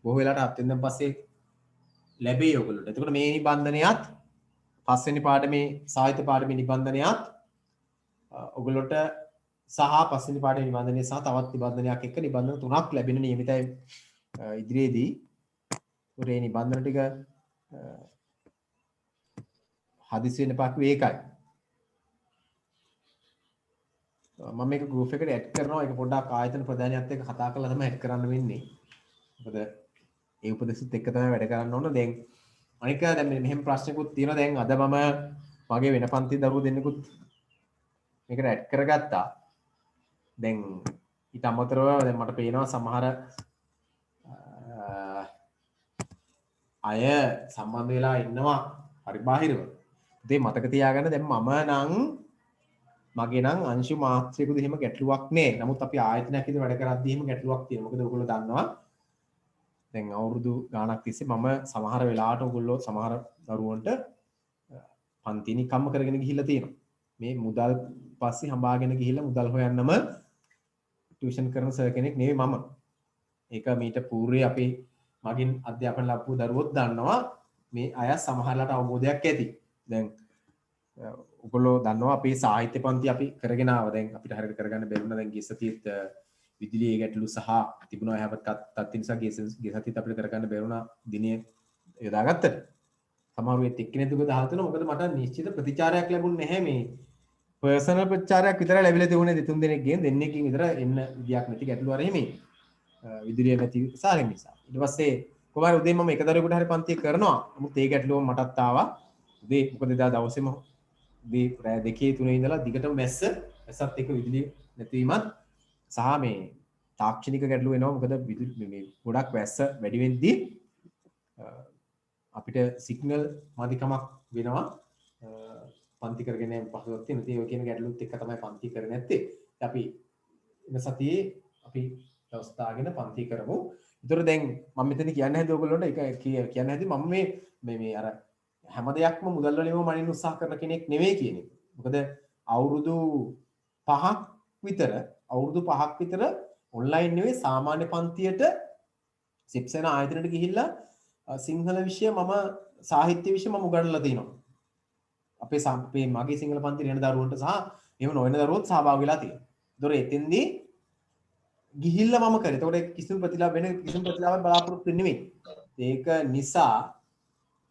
බොහෝ වෙලාවට 7 වෙනිදාන් පස්සේ ලැබෙයි ඔයගොල්ලන්ට. එතකොට මේ නිබන්ධනයත් 5 වෙනි පාඩමේ සාහිත්‍ය පාඩමේ නිබන්ධනයත් ඔයගොල්ලොන්ට සහ 5 වෙනි පාඩමේ නිබන්ධනය සහ තවත් නිබන්ධනයක් එක්ක නිබන්ධන 3ක් ලැබෙන නියමිතයි ඉදිරියේදී. ඒ නිබන්ධන ටික හදිස්සි වෙන්න එපා කිව්වේ ඒකයි. මම මේක ගෲප් එකට ඇඩ් කරනවා. ඒක පොඩ්ඩක් ආයතන ප්‍රධානියත් එක්ක කතා කරලා තමයි ඇඩ් කරන්න වෙන්නේ. මොකද ඒ උපදෙසුත් එක්ක තමයි වැඩ කරන්න ඕන. දැන් අනික දැන් මෙහෙම ප්‍රශ්නකුත් තියෙනවා. දැන් අද මම මගේ වෙන පන්ති දරුවෝ දෙන්නෙකුත් මේකට ඇඩ් කරගත්තා. දැන් ඊට අමතරව දැන් මට පේනවා සමහර අය සම්බන්ධ වෙලා ඉන්නවා පරිබාහිරව. ඉතින් මතක තියාගන්න දැන් මම නම් මගේ නම් අංශු මාත්‍රිකුද එහෙම ගැටලුවක් නෑ. නමුත් අපි ආයතනයක් ඉදලා වැඩ කරද්දී එහෙම ගැටලුවක් තියෙනවා. මොකද ඔයගොල්ලෝ දන්නවා දැන් අවුරුදු ගාණක් තිස්සේ මම සමහර වෙලාවට ඔයගොල්ලෝ සමහර දරුවන්ට පන්ති නිකම්ම කරගෙන ගිහිල්ලා තියෙනවා. මේ මුදල් පස්සේ හඹාගෙන ගිහිල්ලා මුදල් හොයන්නම ටියුෂන් කරන සර් කෙනෙක් නෙවෙයි මම. ඒක මීට పూర్වයේ අපි මගින් අධ්‍යාපන ලැබපු දරුවොත් දන්නවා මේ අය සමහරලාට අවබෝධයක් ඇති. දැන් ඔයගොල්ලෝ දන්නවා අපේ සාහිත්‍ය පන්ති අපි කරගෙන ආවා. දැන් අපිට හරියට කරගන්න බැරුණා. දැන් ගිය සතියේත් විදුලියේ ගැටලු සහ තිබුණා යහපත් තත්ත්ව නිසා ගිය සතියේත් අපිට කරගන්න බැරුණා දිනය යොදාගත්තට. සමහර වෙත් එක්කෙනෙක් දුක 13 මොකද මට නිශ්චිත ප්‍රතිචාරයක් ලැබුණ නැහැ. මේ පර්සනල් ප්‍රතිචාරයක් විතරයි ලැබිලා තිබුණේ දෙතුන් දෙනෙක්ගෙන් දෙන්නෙක්ගෙන් විතර එන්න විදියක් නැති ගැටලු අර එහෙමයි. විදුලිය නැති සාරෙන් නිසා. ඊට පස්සේ කොහමද උදේ මම එක දරුවෙකුට හරි පන්තිය කරනවා. නමුත් ඒ ගැටලුව මටත් ආවා. උදේ මොකද එදා දවසේම උදේ රෑ 2-3 ඉඳලා දිගටම මැස්සත් එක්ක විදුලිය නැතිවීමත් සහ මේ තාක්ෂණික ගැටලු වෙනවා. මොකද මේ ගොඩක් වැස්ස වැඩි වෙද්දී අපිට සිග්නල් මදිකමක් වෙනවා. පන්ති කරගෙන පහසුවක් තියෙන. ඉතින් ඔය කියන ගැටලුත් එක්ක තමයි පන්ති කරන්නේ නැත්තේ. අපි ඉන්න සතියේ අපි දවස් දාගෙන පන්ති කරමු. ඒතර දැන් මම මෙතන කියන්න හැදුව ඔයගොල්ලන්ට ඒක කියන්න හැදුවේ මම මේ අර හැම දෙයක්ම මුදල් වලින්ම මනින්න උත්සාහ කරන කෙනෙක් නෙවෙයි කියන එක. මොකද අවුරුදු 5ක් විතර ඔන්ලයින් නෙවෙයි සාමාන්‍ය පන්තියට සිප්සෙන ආයතනයට ගිහිල්ලා සිංහල විෂය මම සාහිත්‍ය විෂය මම උගන්වලා තිනවා. අපේ මගේ සිංහල පන්තියේ යන දරුවන්ට සහ එහෙම නොවන දරුවෝත් සහභාගී වෙලා තියෙනවා. ඒතොර එතෙන්දී ගිහිල්ලා මම කරේ. ඒතකොට කිසිම ප්‍රතිලාභයක් බලාපොරොත්තු වෙන්නේ නෙවෙයි. ඒක නිසා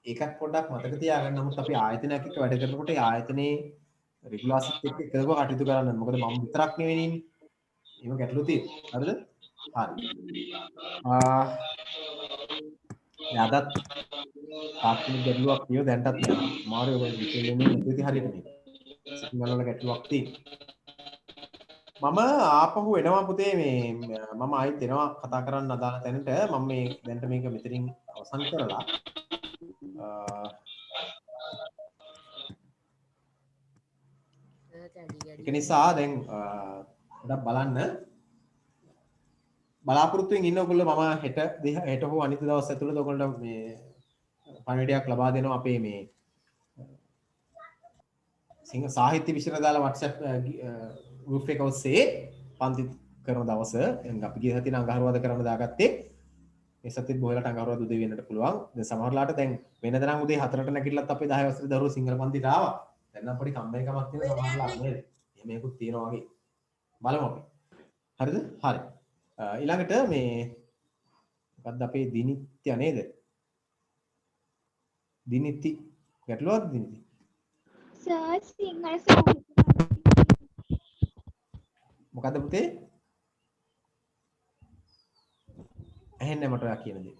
ඒකත් පොඩ්ඩක් මතක තියාගන්න. නමුත් අපි ආයතනයක් එක්ක වැඩ කරනකොට ඒ ආයතනයේ රෙගුලාසිත් එක්ක එකව කටයුතු කරන්න. මොකද මම විතරක් නෙවෙයි ඉන්නේ. එහෙම ගැටලු තියෙනවා. හරිද? හරි. අදත් තාක්ෂණික ගැටලුවක් තියෙනවා. දැන්ටත් මාරු ඔය විශේෂයෙන්ම ඉතිරි හරියට මේ සිග්නල් වල ගැටලුවක් තියෙනවා. මම ආපහු එනවා පුතේ මේ මම ආයෙත් එනවා කතා කරන්න අදාළ තැනට. මම මේ දැන්ට මේක මෙතනින් අවසන් කරලා ඒක නිසා දැන් පොඩ්ඩක් බලන්න බලාපොරොත්තුෙන් ඉන්න ඔයගොල්ලෝ මම හෙට හෝ අනිත් දවස් ඇතුළත ඔයගොල්ලන්ට මේ පණිවිඩයක් ලබා දෙනවා අපේ මේ සිංහ සාහිත්‍ය විෂය දාලා WhatsApp group එක ඔස්සේ පන්ති කරන දවස අපි ගිය සතියේ අඟහරුවාද කරන්න දාගත්තේ. මේ සතියේත් බොහෝලට අඟහරුවාද උදේ වෙන්නට පුළුවන්. දැන් සමහරලාට දැන් වෙනද නම් උදේ 4ට නැගිටලත් අපේ 10 වසරේ දරුවෝ සිංහල පන්තිට ආවා. දැන් නම් පොඩි කම්මැලිකමක් තියෙන සමහරලාට නේද? එහෙම එකකුත් තියෙනවා වගේ. බලමු අපි. හරිද? හරි. ඊළඟට මේ මොකද්ද අපේ දිනිත්‍ය නේද? දිනිති ගැටලුවක්ද දිනිති? සර් සිංහල සාහිත්‍ය මොකද්ද පුතේ? ඇහෙන්නේ මට ඔයා කියන දේ.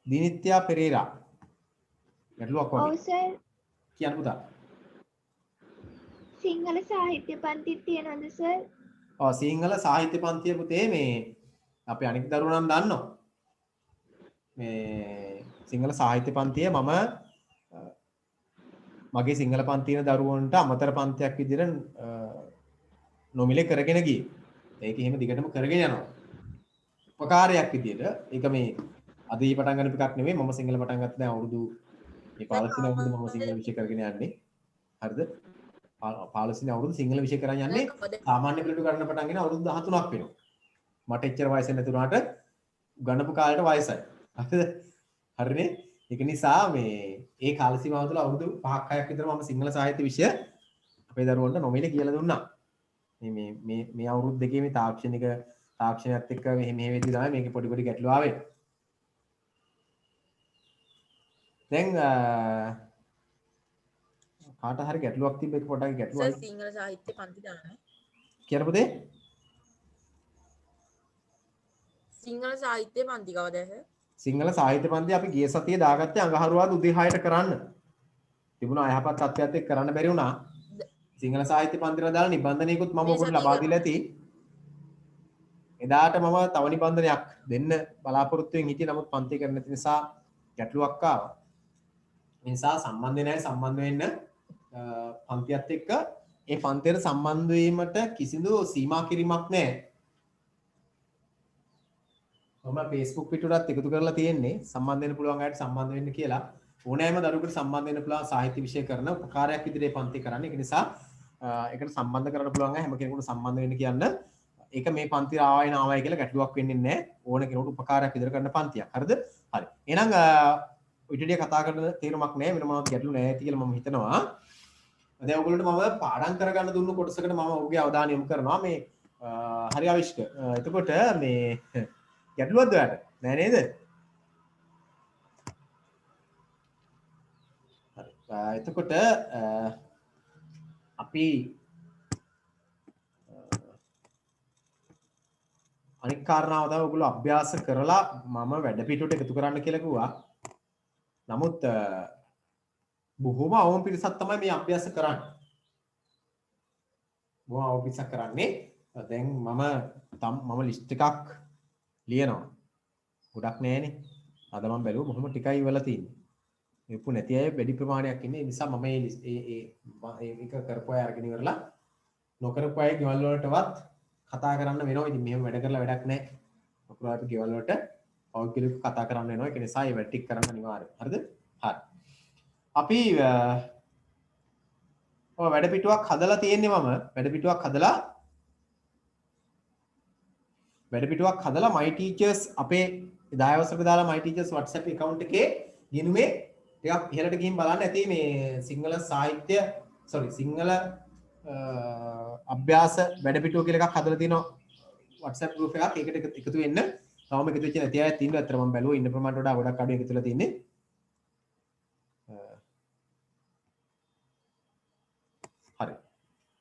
දිනිත්‍යා පෙරේරා. ගැටලුවක් ඔව් වගේ. සර් කියන්න පුතා. සිංහල සාහිත්‍ය පන්ති තියෙනවද සර්? ඔව් සිංහල සාහිත්‍ය පන්තිය පුතේ මේ අපේ අනිත් දරුවෝ නම් දන්නවා. මේ සිංහල සාහිත්‍ය පන්තිය මම මගේ සිංහල පන්තියේ දරුවන්ට අමතර පන්තියක් විදිහට නොමිලේ කරගෙන ගියේ. ඒක එහෙම දිගටම කරගෙන යනවා. උපකාරයක් විදිහට. ඒක මේ අදී පටන් ගන්න එකක් නෙමෙයි. මම සිංහල පටන් ගත්ත දැන් අවුරුදු මේ 15 අවුරුදු මම සිංහල විෂය කරගෙන යන්නේ. හරිද? 15 අවුරුදු සිංහල විෂය කරන් යන්නේ සාමාන්‍ය පිළිටු ගන්න පටන් ගෙන අවුරුදු 13ක් වෙනවා. මට එච්චර වයස නැති වුණාට ගණපු කාලේට වයසයි. හරිද? හරිනේ? ඒක නිසා මේ ඒ කාල සීමාව තුළ අවුරුදු 5ක් 6ක් විතර මම සිංහල සාහිත්‍ය විෂය අපේ දරුවන්ට නොමිලේ කියලා දුන්නා. මේ අවුරුදු දෙකේ මේ තාක්ෂණයත් එක්ක මෙහෙ වෙද්දි තමයි මේකේ පොඩි පොඩි ගැටලු ආවේ. දැන් කාට හරි ගැටලුවක් තිබ්බ එක පොඩ්ඩක් ගැටලුවක් සිංහල සාහිත්‍ය පන්ති දාන්න. කියන පුතේ සිංහල සාහිත්‍ය පන්ති කවදද? සිංහල සාහිත්‍ය පන්ති අපි ගිය සතියේ දාගත්තේ අඟහරුවාදා උදේ 6ට කරන්න. තිබුණා අයහපත් තත්ත්වයක් එක්ක කරන්න බැරි වුණා. සිංහල සාහිත්‍ය පන්තිවල දාලා නිබන්ධනයකුත් මම ඔයගොල්ලෝ ලබා දීලා ඇති. එදාට මම තව නිබන්ධනයක් දෙන්න බලාපොරොත්තු වෙමින් හිටියේ. නමුත් පන්ති කරන්න නැති නිසා ගැටලුවක් ආවා. ඒ නිසා සම්බන්ධ නැහැ සම්බන්ධ වෙන්න පන්තියත් එක්ක ඒ පන්තියට සම්බන්ධ වීමට කිසිදු සීමා කිරීමක් නැහැ. මම Facebook පිටුරත් එකතු කරලා තියෙන්නේ සම්බන්ධ වෙන්න පුළුවන් අයට සම්බන්ධ වෙන්න කියලා. ඕනෑම දරුවෙකුට සම්බන්ධ වෙන්න පුළුවන් සාහිත්‍ය විෂය කරන උපකාරයක් විදිහට පන්ති කරන්නේ. ඒක නිසා ඒකට සම්බන්ධ කරන්න පුළුවන් අය හැම කෙනෙකුට සම්බන්ධ වෙන්න කියන්න. ඒක මේ පන්ති ආවයි කියලා ගැටලුවක් වෙන්නේ නැහැ. ඕන කෙනෙකුට උපකාරයක් විදිහට කරන පන්තියක්. හරිද? හරි. එහෙනම් විඩියෝ කතා කරන තේරුමක් නැහැ. වෙන මොනවද ගැටලු නැහැ කියලා මම හිතනවා. දැන් ඔයගොල්ලන්ට මම පාඩම් කරගන්න දුන්නු කොටසකට මම ඔයගේ අවධානය යොමු කරනවා. මේ හරි අවිෂ්ක. එතකොට මේ ගැටලුවක්ද ඔයාලට? නෑ නේද? හරි. එතකොට අපි අනික් කාරණාව තමයි ඔයගොල්ලෝ අභ්‍යාස කරලා මම වැඩපිළිවෙලට එකතු කරන්න කියලා කිව්වා. නමුත් බොහොම අවම පිරිසක් තමයි මේ අභ්‍යාස කරන්නේ. බොහොම අවම පිරිසක් කරන්නේ. දැන් මම ලිස්ට් එකක් ලියනවා. ගොඩක් නෑනේ. අද මම බැලුවා බොහොම ටිකයි ඉවලා තියෙන්නේ. මේපු නැති අය වැඩි ප්‍රමාණයක් ඉන්නේ. ඒ නිසා මම ඒක කරපු අය අරගෙන ඉවරලා නොකරපු අය ගෙවල් වලටවත් කතා කරන්න වෙනවා. ඉතින් මෙහෙම වැඩ කරලා වැඩක් නැහැ. අපරාධ ගෙවල් වලට පෞද්ගලිකව කතා කරන්න වෙනවා. ඒක නිසා ඒ වැඩ ටික කරන්න අනිවාර්යයි. හරිද? හරි. අපි වැඩ පිටුවක් හදලා තියෙන්නේ මම වැඩ පිටුවක් හදලා my teachers අපේ 10 වසරට දාලා my teachers WhatsApp account එකේ ගිනුමේ ටිකක් ඉහළට ගිහින් බලන්න ඇති මේ සිංහල සිංහල අභ්‍යාස වැඩ පිටුව කියලා එකක් හදලා තිනවා WhatsApp group එකක්. ඒකට එකතු වෙන්න. තවම එකතු වෙච්ච නැති අය තියෙනවා. අතර මම බැලුවා ඉන්න ප්‍රමාණයට වඩා ගොඩක් අඩු එකතු වෙලා තින්නේ. හරි.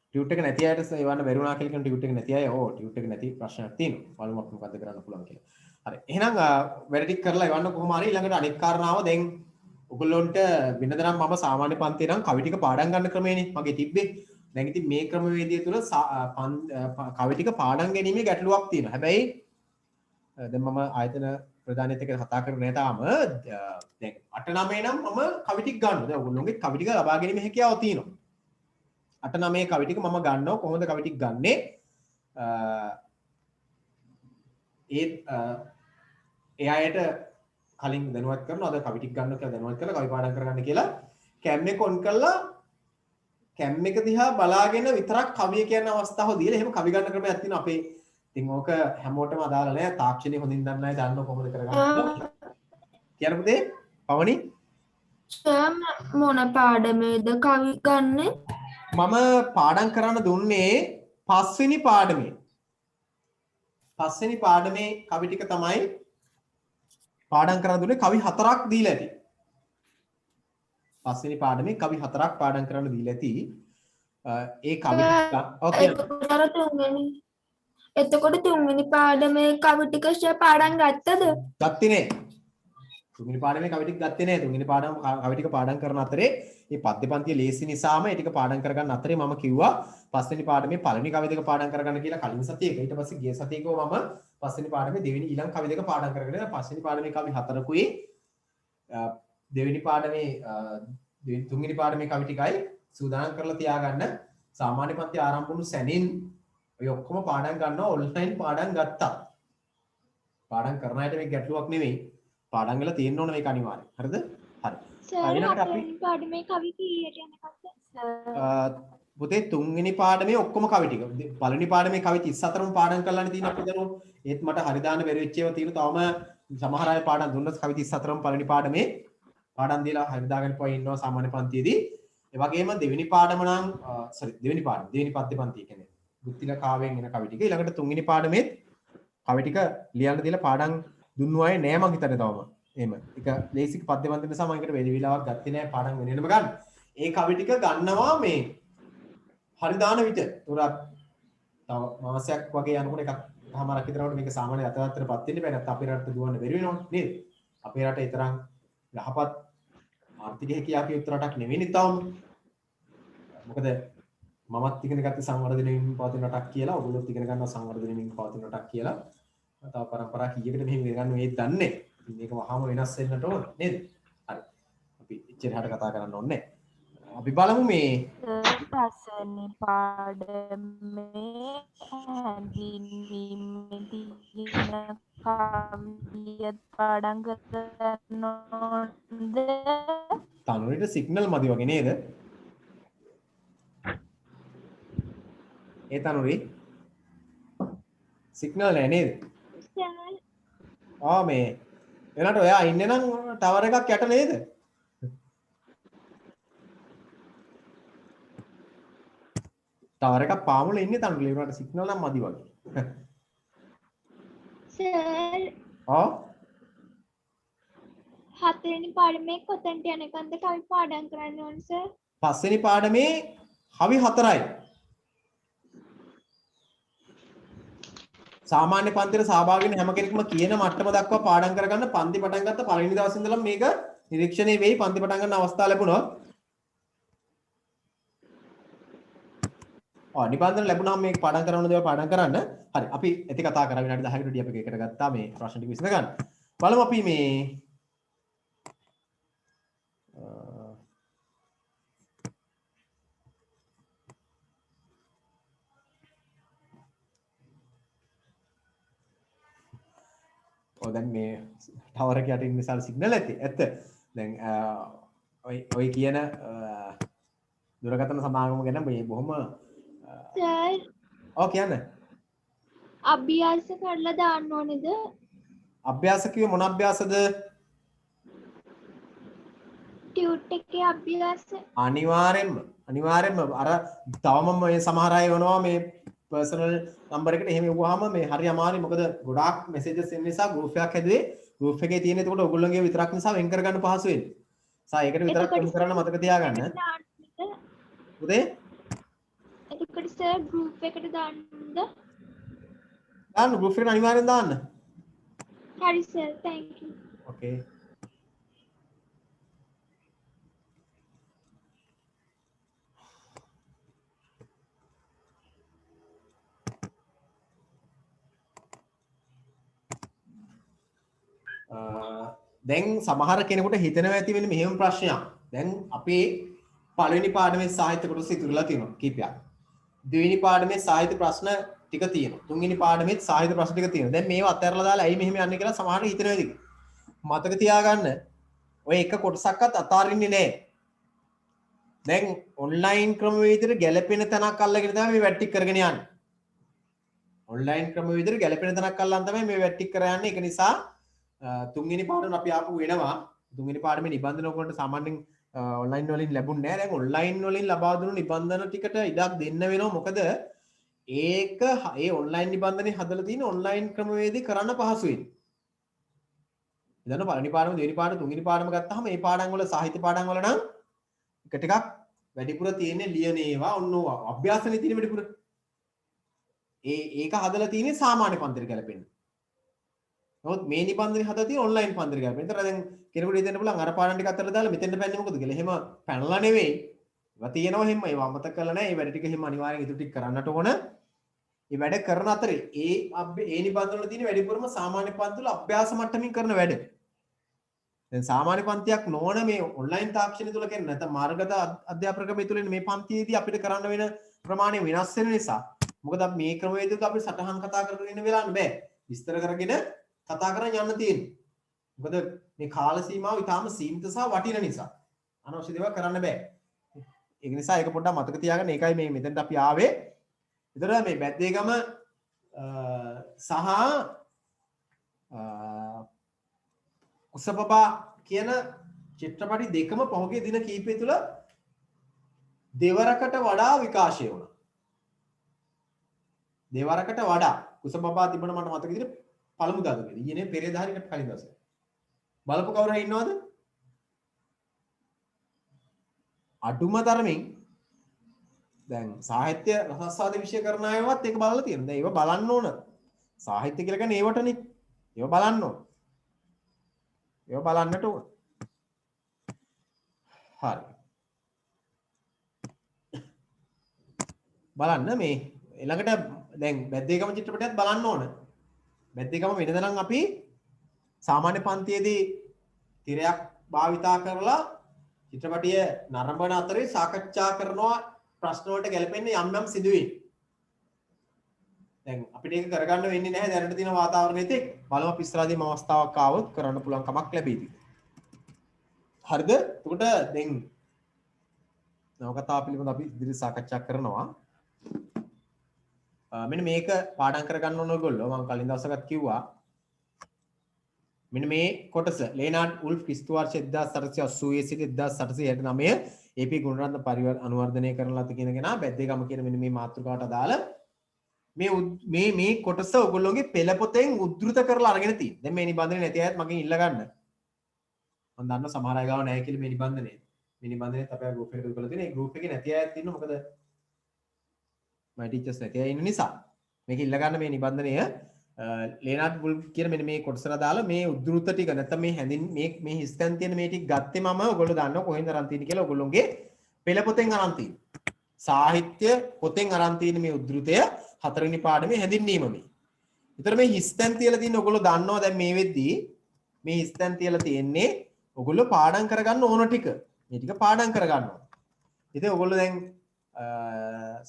ටියුට් එක නැති අයට ඒවන්න බැරි වුණා කියලා කියන ටියුට් එක නැති අය ටියුට් එක නැති ප්‍රශ්නයක් තියෙනවා. බලමු අපි මොකද්ද කරන්න පුළුවන් කියලා. හරි. එහෙනම් වැඩ ටික කරලා එවන්න කොහොම හරි ඊළඟට අනෙක් කාරණාව දැන් ඔයගොල්ලොන්ට වෙනද නම් මම සාමාන්‍ය පන්තියේ නම් කවි ටික පාඩම් ගන්න ක්‍රමයනේ මගේ තිබ්බේ. දැන් ඉතින් මේ ක්‍රමවේදය තුල කවි ටික පාඩම් ගැනීමේ ගැටලුවක් තියෙනවා. හැබැයි දැන් මම ආයතන ප්‍රධානියත් එක්ක කතා කරන්නේ නැහැ තාම. දැන් 8 9 නම් මම කවි ටික ගන්නවා. දැන් ඔයගොල්ලෝගේ කවි ටික ලබා ගැනීමේ හැකියාව තියෙනවා. 8 9 කවි ටික මම ගන්නවා. කොහොමද කවි ටික ගන්නෙ? ඒ අයට කලින් දැනුවත් කරනවා. අද කවි ටික ගන්න කියලා දැනුවත් කරලා කවි පාඩම් කරගන්න කියලා කැම් එක ඔන් කරලා කැම් එක දිහා බලාගෙන විතරක් කවිය කියන අවස්ථාව දීලා එහෙම කවි ගන්න ක්‍රමයක් තියෙනවා අපේ. ඉතින් ඕක හැමෝටම අදාළ නැහැ. තාක්ෂණය හොඳින් දන්න අය දන්නව කොහොමද කරගන්නේ. කියන පුතේ පවනි මොන පාඩමේද කවි ගන්නෙ? මම පාඩම් කරන්න දුන්නේ පස්වෙනි පාඩමේ. පස්වෙනි පාඩමේ කවි ටික තමයි පාඩම් කරන්න දුන්නේ කවි 4ක් දීලා ඇති. පස්වෙනි පාඩමේ කවි 4ක් පාඩම් කරන්න දීලා ඇති. ඒ කවි ඕකේ. එතකොට තුන්වෙනි පාඩමේ කවි ටික පාඩම් ගත්තද? ගත්තේ නෑ. තුන්වෙනි පාඩමේ කවි ටික ගත්තේ නෑ. තුන්වෙනි පාඩම කවි ටික පාඩම් කරන අතරේ මේ පද්‍ය පන්තිය ලේසි නිසාම ඒ ටික පාඩම් කරගන්න අතරේ මම කිව්වා පස්වෙනි පාඩමේ පළවෙනි කවි දෙක පාඩම් කරගන්න කියලා කලින් සතියේක. ඊට පස්සේ ගිය සතියේක මම පස්වෙනි පාඩමේ දෙවෙනි ඊළඟ කවි දෙක පාඩම් කරගෙන පස්වෙනි පාඩමේ කවි 4කුයි දෙවෙනි පාඩමේ තුන්වෙනි පාඩමේ කවි ටිකයි සූදානම් කරලා තියාගන්න. සාමාන්‍ය පන්ති ආරම්භ වුණු සැනින් ඔය ඔක්කොම පාඩම් ගන්නවා ඔන්ලයින් පාඩම් ගත්තා. පාඩම් කරන අයට මේක ගැටලුවක් නෙවෙයි. පාඩම් වල තියෙන්න ඕන මේක අනිවාර්යයෙන්. හරිද? හරි. සර් ඊළඟට අපි හතරවෙනි පාඩමේ කවි කීයට යනකම්ද? පුතේ තුන්වෙනි පාඩමේ ඔක්කොම කවි ටික. පළවෙනි පාඩමේ කවි 34ම පාඩම් කරලානේ තියෙන අපි දන්නවා. ඒත් මට හරි දාන්න බැරි වෙච්ච ඒවා තියෙන. තවම සමහර අය පාඩම් දුන්නත් කවි 34ම පළවෙනි පාඩමේ පාඩම් දීලා හරි දාගෙන පොයි ඉන්නවා සාමාන්‍ය පන්තියේදී. ඒ වගේම දෙවෙනි පාඩම නම් දෙවෙනි පද්‍ය පන්තිය කියන්නේ බුද්ධිල කාවෙන් එන කවි ටික. ඊළඟට තුන්වෙනි පාඩමේත් කවි ටික ලියන්න දීලා පාඩම් දුන්නු අය නෑ මං හිතන්නේ තවම. එහෙම. ඒක බේසික් පද්‍ය පන්ති නිසා මම ඒකට වැඩි වෙලාවක් ගත්තේ නෑ පාඩම් වෙනෙන්නම ගන්න. ඒ කවි ටික ගන්නවා මේ හරි දාන විට. උරක් තව මාසයක් වගේ යනකොට එකක් හමාරක් විතරවට මේක සාමාන්‍ය අතවත්තටපත් වෙන්න බෑ. නැත්නම් අපේ රටට දුවන්න බැරි වෙනවනේ නේද? අපේ රට ඒ තරම් යහපත් ආර්ථික හැකියාවක උත්තරටක් නෙවෙයි තවම. මොකද මමත් ඉගෙන ගත්තේ සංවර්ධනයෙන් පවතින රටක් කියලා. ඔයගොල්ලොත් ඉගෙන ගන්නවා සංවර්ධනයෙන් පවතින රටක් කියලා. තව පරම්පරා කීයකට මෙහෙම ඉගෙන ගන්න මේත් දන්නේ. ඉතින් මේක වහාම වෙනස් වෙන්නට ඕන නේද? හරි. අපි ඉච්චරහට කතා කරන්න ඕනේ නැහැ. අපි බලමු මේ පස්වෙනි පාඩමේ හැඳින්වීමේදී කවිය පාඩම් කරන්න ඕනද? තනුරිට සිග්නල් මදි වගේ නේද? ඒ තනුරි සිග්නල් නැහැ නේද? සර් මේ එනට ඔයා ඉන්නේ නම් ටවර් එකක් යට නේද? ටවර් එකක් පාමුල ඉන්නේ තනුරි. ඒ වුණාට සිග්නල් නම් මදි වගේ. සර් හතරවෙනි පාඩමේ කොතනට යනකම්ද කවි පාඩම් කරන්න ඕන සර්? පස්වෙනි පාඩමේ කවි 4යි. සාමාන්‍ය පන්තියට සහභාගී වෙන හැම කෙනෙක්ම කියන මට්ටම දක්වා පාඩම් කරගන්න පන්ති පටන් ගත්ත පළවෙනි දවසේ ඉඳලා මේක නිරීක්ෂණය වෙයි. පන්ති පටන් ගන්න අවස්ථාව ලැබුණොත් නිබන්ධන ලැබුණාම මේක පාඩම් කරන දේවල් පාඩම් කරන්න. හරි අපි ඇති කතා කරා විනාඩි 10කට ඩී අපි එකට ගත්තා මේ ප්‍රශ්න ටික විසඳ ගන්න. බලමු අපි මේ දැන් මේ ටවර් එක යට ඉන්න නිසා සිග්නල් ඇති. ඇත්ත. දැන් ඔය කියන දුරකථන සමාගම ගැන මේ බොහොම සර් කියන්න. අභ්‍යාස කරලා දාන්න ඕනේද? අභ්‍යාස කිව්වේ මොන අභ්‍යාසද? ටියුට් එකේ අභ්‍යාස. අනිවාර්යෙන්ම අර තවම මේ සමහර අය වෙනවා මේ පර්සනල් නම්බර් එකට එහෙම යවුවාම මේ හරි අමාරුයි. මොකද ගොඩාක් මෙසේජස් එන නිසා ගෲප් එකක් හැදුවේ. ගෲප් එකේ තියෙන එතකොට ඔයගොල්ලෝගේ විතරක් නිසා වෙන් කරගන්න පහසු වෙන්නේ. ඒකට විතරක් කොම් කරන්න මතක තියාගන්න. උදේ එතකොට සර් ගෲප් එකට දාන්නද? දාන්න ගෲප් එකට අනිවාර්යෙන් දාන්න. හරි සර් thank you. ඕකේ. දැන් සමහර කෙනෙකුට හිතෙනවා ඇති වෙන්නේ මෙහෙම ප්‍රශ්නයක්. දැන් අපේ පළවෙනි පාඩමේ සාහිත්‍ය කොටස ඉතුරුලා තියෙනවා කීපයක්. දෙවෙනි පාඩමේ සාහිත්‍ය ප්‍රශ්න ටික තියෙනවා. තුන්වෙනි පාඩමේත් සාහිත්‍ය ප්‍රශ්න ටික තියෙනවා. දැන් මේව අතහැරලා දාලා ඇයි මෙහෙම යන්නේ කියලා සමහරට හිතෙනවා ඉතින්. මතක තියාගන්න. ඔය එක කොටසක්වත් අතාරින්නේ නැහැ. දැන් ඔන්ලයින් ක්‍රමවේදයට ගැලපෙන තැනක් අල්ලගෙන තමයි මේ වැට්ටික් කරගෙන යන්නේ. ඔන්ලයින් ක්‍රමවේදයට ගැලපෙන තැනක් අල්ලන් තමයි මේ වැට්ටික් කරන්නේ. ඒක නිසා තුන්වෙනි පාඩම අපි ආපු වෙනවා. තුන්වෙනි පාඩමේ නිබන්ධන ඔයගොල්ලන්ට සාමාන්‍යයෙන් ඔන්ලයින් වලින් ලැබුණේ නැහැ. දැන් ඔන්ලයින් වලින් ලබා දුණු නිබන්ධන ටිකට ඉඩක් දෙන්න වෙනවා. මොකද ඒක ඒ ඔන්ලයින් නිබන්ධනේ හදලා තියෙන ඔන්ලයින් ක්‍රමවේදී කරන්න පහසුයි. ඉතින් පළවෙනි පාඩම, දෙවෙනි පාඩම, තුන්වෙනි පාඩම ගත්තාම මේ පාඩම් වල සාහිත්‍ය පාඩම් වල නම් එක ටිකක් වැඩිපුර තියෙන්නේ ලියන ඒවා ඔන්න අභ්‍යාසනේ තියෙන වැඩිපුර. ඒක හදලා තියෙන්නේ සාමාන්‍ය පන්තිර ගැලපෙන්න. නමුත් මේ නිබන්ධනේ හදලා තියෙන ඔන්ලයින් පන්තිර ගැලපෙන්න. ඒතර දැන් කෙනෙකුට හිතෙන්න පුළුවන් අර පාඩම් ටික අතරලා දාලා මෙතෙන්ට පැන්නේ මොකද කියලා. එහෙම පැනලා නෙවෙයි. ඒවා තියෙනවා එහෙම. ඒවා අමතක කරලා නැහැ. මේ වැඩ ටික එහෙම අනිවාර්යෙන් ඉතුරු ටික කරන්නට ඕන. මේ වැඩ කරන අතරේ ඒ නිබන්ධන වල තියෙන වැඩිපුරම සාමාන්‍ය පන්ති වල අභ්‍යාස මට්ටමින් කරන වැඩ. දැන් සාමාන්‍ය පන්තියක් නොවන මේ ඔන්ලයින් තාක්ෂණය තුල කියන්නේ නැත්නම් මාර්ගගත අධ්‍යාපන ක්‍රමය තුල මේ පන්තියේදී අපිට කරන්න වෙන ප්‍රමාණය වෙනස් වෙන නිසා මොකද අපි මේ ක්‍රමවේදයක අපි සටහන් කතා කරගෙන ඉන්න වෙලාවට බෑ විස්තර කරගෙන කතා කරන් යන්න තියෙන්නේ මොකද මේ කාල සීමාව ඉතාම සීමිත සහ වටින නිසා අනවශ්‍ය දේවල් කරන්න බෑ ඒක නිසා ඒක පොඩ්ඩක් මතක තියාගන්න ඒකයි මේ මෙතෙන්ට අපි ආවේ ඒතර මේ බැද්දේගම සහ කුසපබා කියන චිත්‍රපටි දෙකම පහුගිය දින කීපය තුළ දෙවරකට වඩා විකාශය වුණා. දෙවරකට වඩා කුසපබා තිබුණ මට මතක විදිහට පළමු දවසේ ඊයේ පෙරේදා හරියට කලින් දවසේ. බලපු කවුරු හරි ඉන්නවද? අඩුම තරමින් දැන් සාහිත්‍ය රසාස්වාද විෂය කරන අයවත් ඒක බලලා තියෙනවා. දැන් ඒව බලන්න ඕන. සාහිත්‍ය කියලා කියන්නේ ඒවටනේ. ඒව බලන්න ඕන. ඒව බලන්නට ඕන. හරි. බලන්න මේ ළඟට දැන් බැද්දේගම චිත්‍රපටයත් බලන්න ඕන. බැද්දේගම වෙනද නම් අපි සාමාන්‍ය පන්තියේදී තිරයක් භාවිතා කරලා චිත්‍රපටිය නරඹන අතරේ සාකච්ඡා කරනවා ප්‍රශ්න වලට ගැලපෙන්න යම් යම් සිදුවීම්. දැන් අපිට ඒක කරගන්න වෙන්නේ නැහැ දැනට තියෙන වාතාවරණයත් එක්ක. බලමු අපි ඉස්සරහදීම අවස්ථාවක් ආවොත් කරන්න පුළුවන් කමක් ලැබෙයිද. හරිද? එතකොට දැන් නවකතාව පිළිබඳව අපි ඉදිරි සාකච්ඡා කරනවා. මෙන්න මේක පාඩම් කරගන්න ඕන ඔයගොල්ලෝ මම කලින් දවසකත් කිව්වා. මෙන්න මේ කොටස ලේනාඩ් උල්ෆ් ක්‍රිස්තු වර්ෂ 1880 සිට 1869 AP ගුණරත්න අනුවර්ධනය කරන ලද කියන කෙනා බැද්දේගම කියන මෙන්න මේ මාතෘකාවට අදාළ මේ කොටස ඔයගොල්ලෝගේ පෙළ පොතෙන් උද්දෘත කරලා අරගෙන තියෙනවා. දැන් මේ නිබන්ධනේ නැති අයත් මගෙන් ඉල්ල ගන්න. මම දන්නවා සමහර අය ගාව නැහැ කියලා මේ නිබන්ධනේ. මේ නිබන්ධනේත් අපේ ගෲප් එකට දාලා තියෙනවා. ඒ ගෲප් එකේ නැති අයත් ඉන්නවා. මොකද මයි ටීචර්ස් නැති අය ඉන්න නිසා. මේක ඉල්ල ගන්න මේ නිබන්ධනය ලේනාඩ් වුල්ෆ් කියන මෙන්න මේ කොටසට දාලා මේ උද්දෘත ටික නැත්තම් මේ හැඳින් මේ හිස්තැන් තියෙන මේ ටික ගත්තේ මම ඔයගොල්ලෝ දන්නවා කොහෙන්ද අරන් තියෙන්නේ කියලා ඔයගොල්ලෝගේ පෙළ පොතෙන් අරන් තියෙනවා. සාහිත්‍ය පොතෙන් අරන් තියෙන මේ උද්දෘතය හතරවෙනි පාඩමේ හැඳින්වීම මේ. ඒතර මේ හිස්තැන් තියලා තියෙන ඔයගොල්ලෝ දන්නවා දැන් මේ වෙද්දී මේ හිස්තැන් තියලා තියෙන්නේ ඔයගොල්ලෝ පාඩම් කරගන්න ඕන ටික. මේ ටික පාඩම් කරගන්න ඕන. ඉතින් ඔයගොල්ලෝ දැන්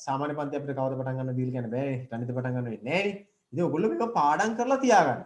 සාමාන්‍ය පන්ති අපිට කවද පටන් ගන්න දීලා කියන්න බෑනේ. ගණිත පටන් ගන්න වෙන්නේ නෑනේ. ඉතින් ඔයගොල්ලෝ මේක පාඩම් කරලා තියාගන්න.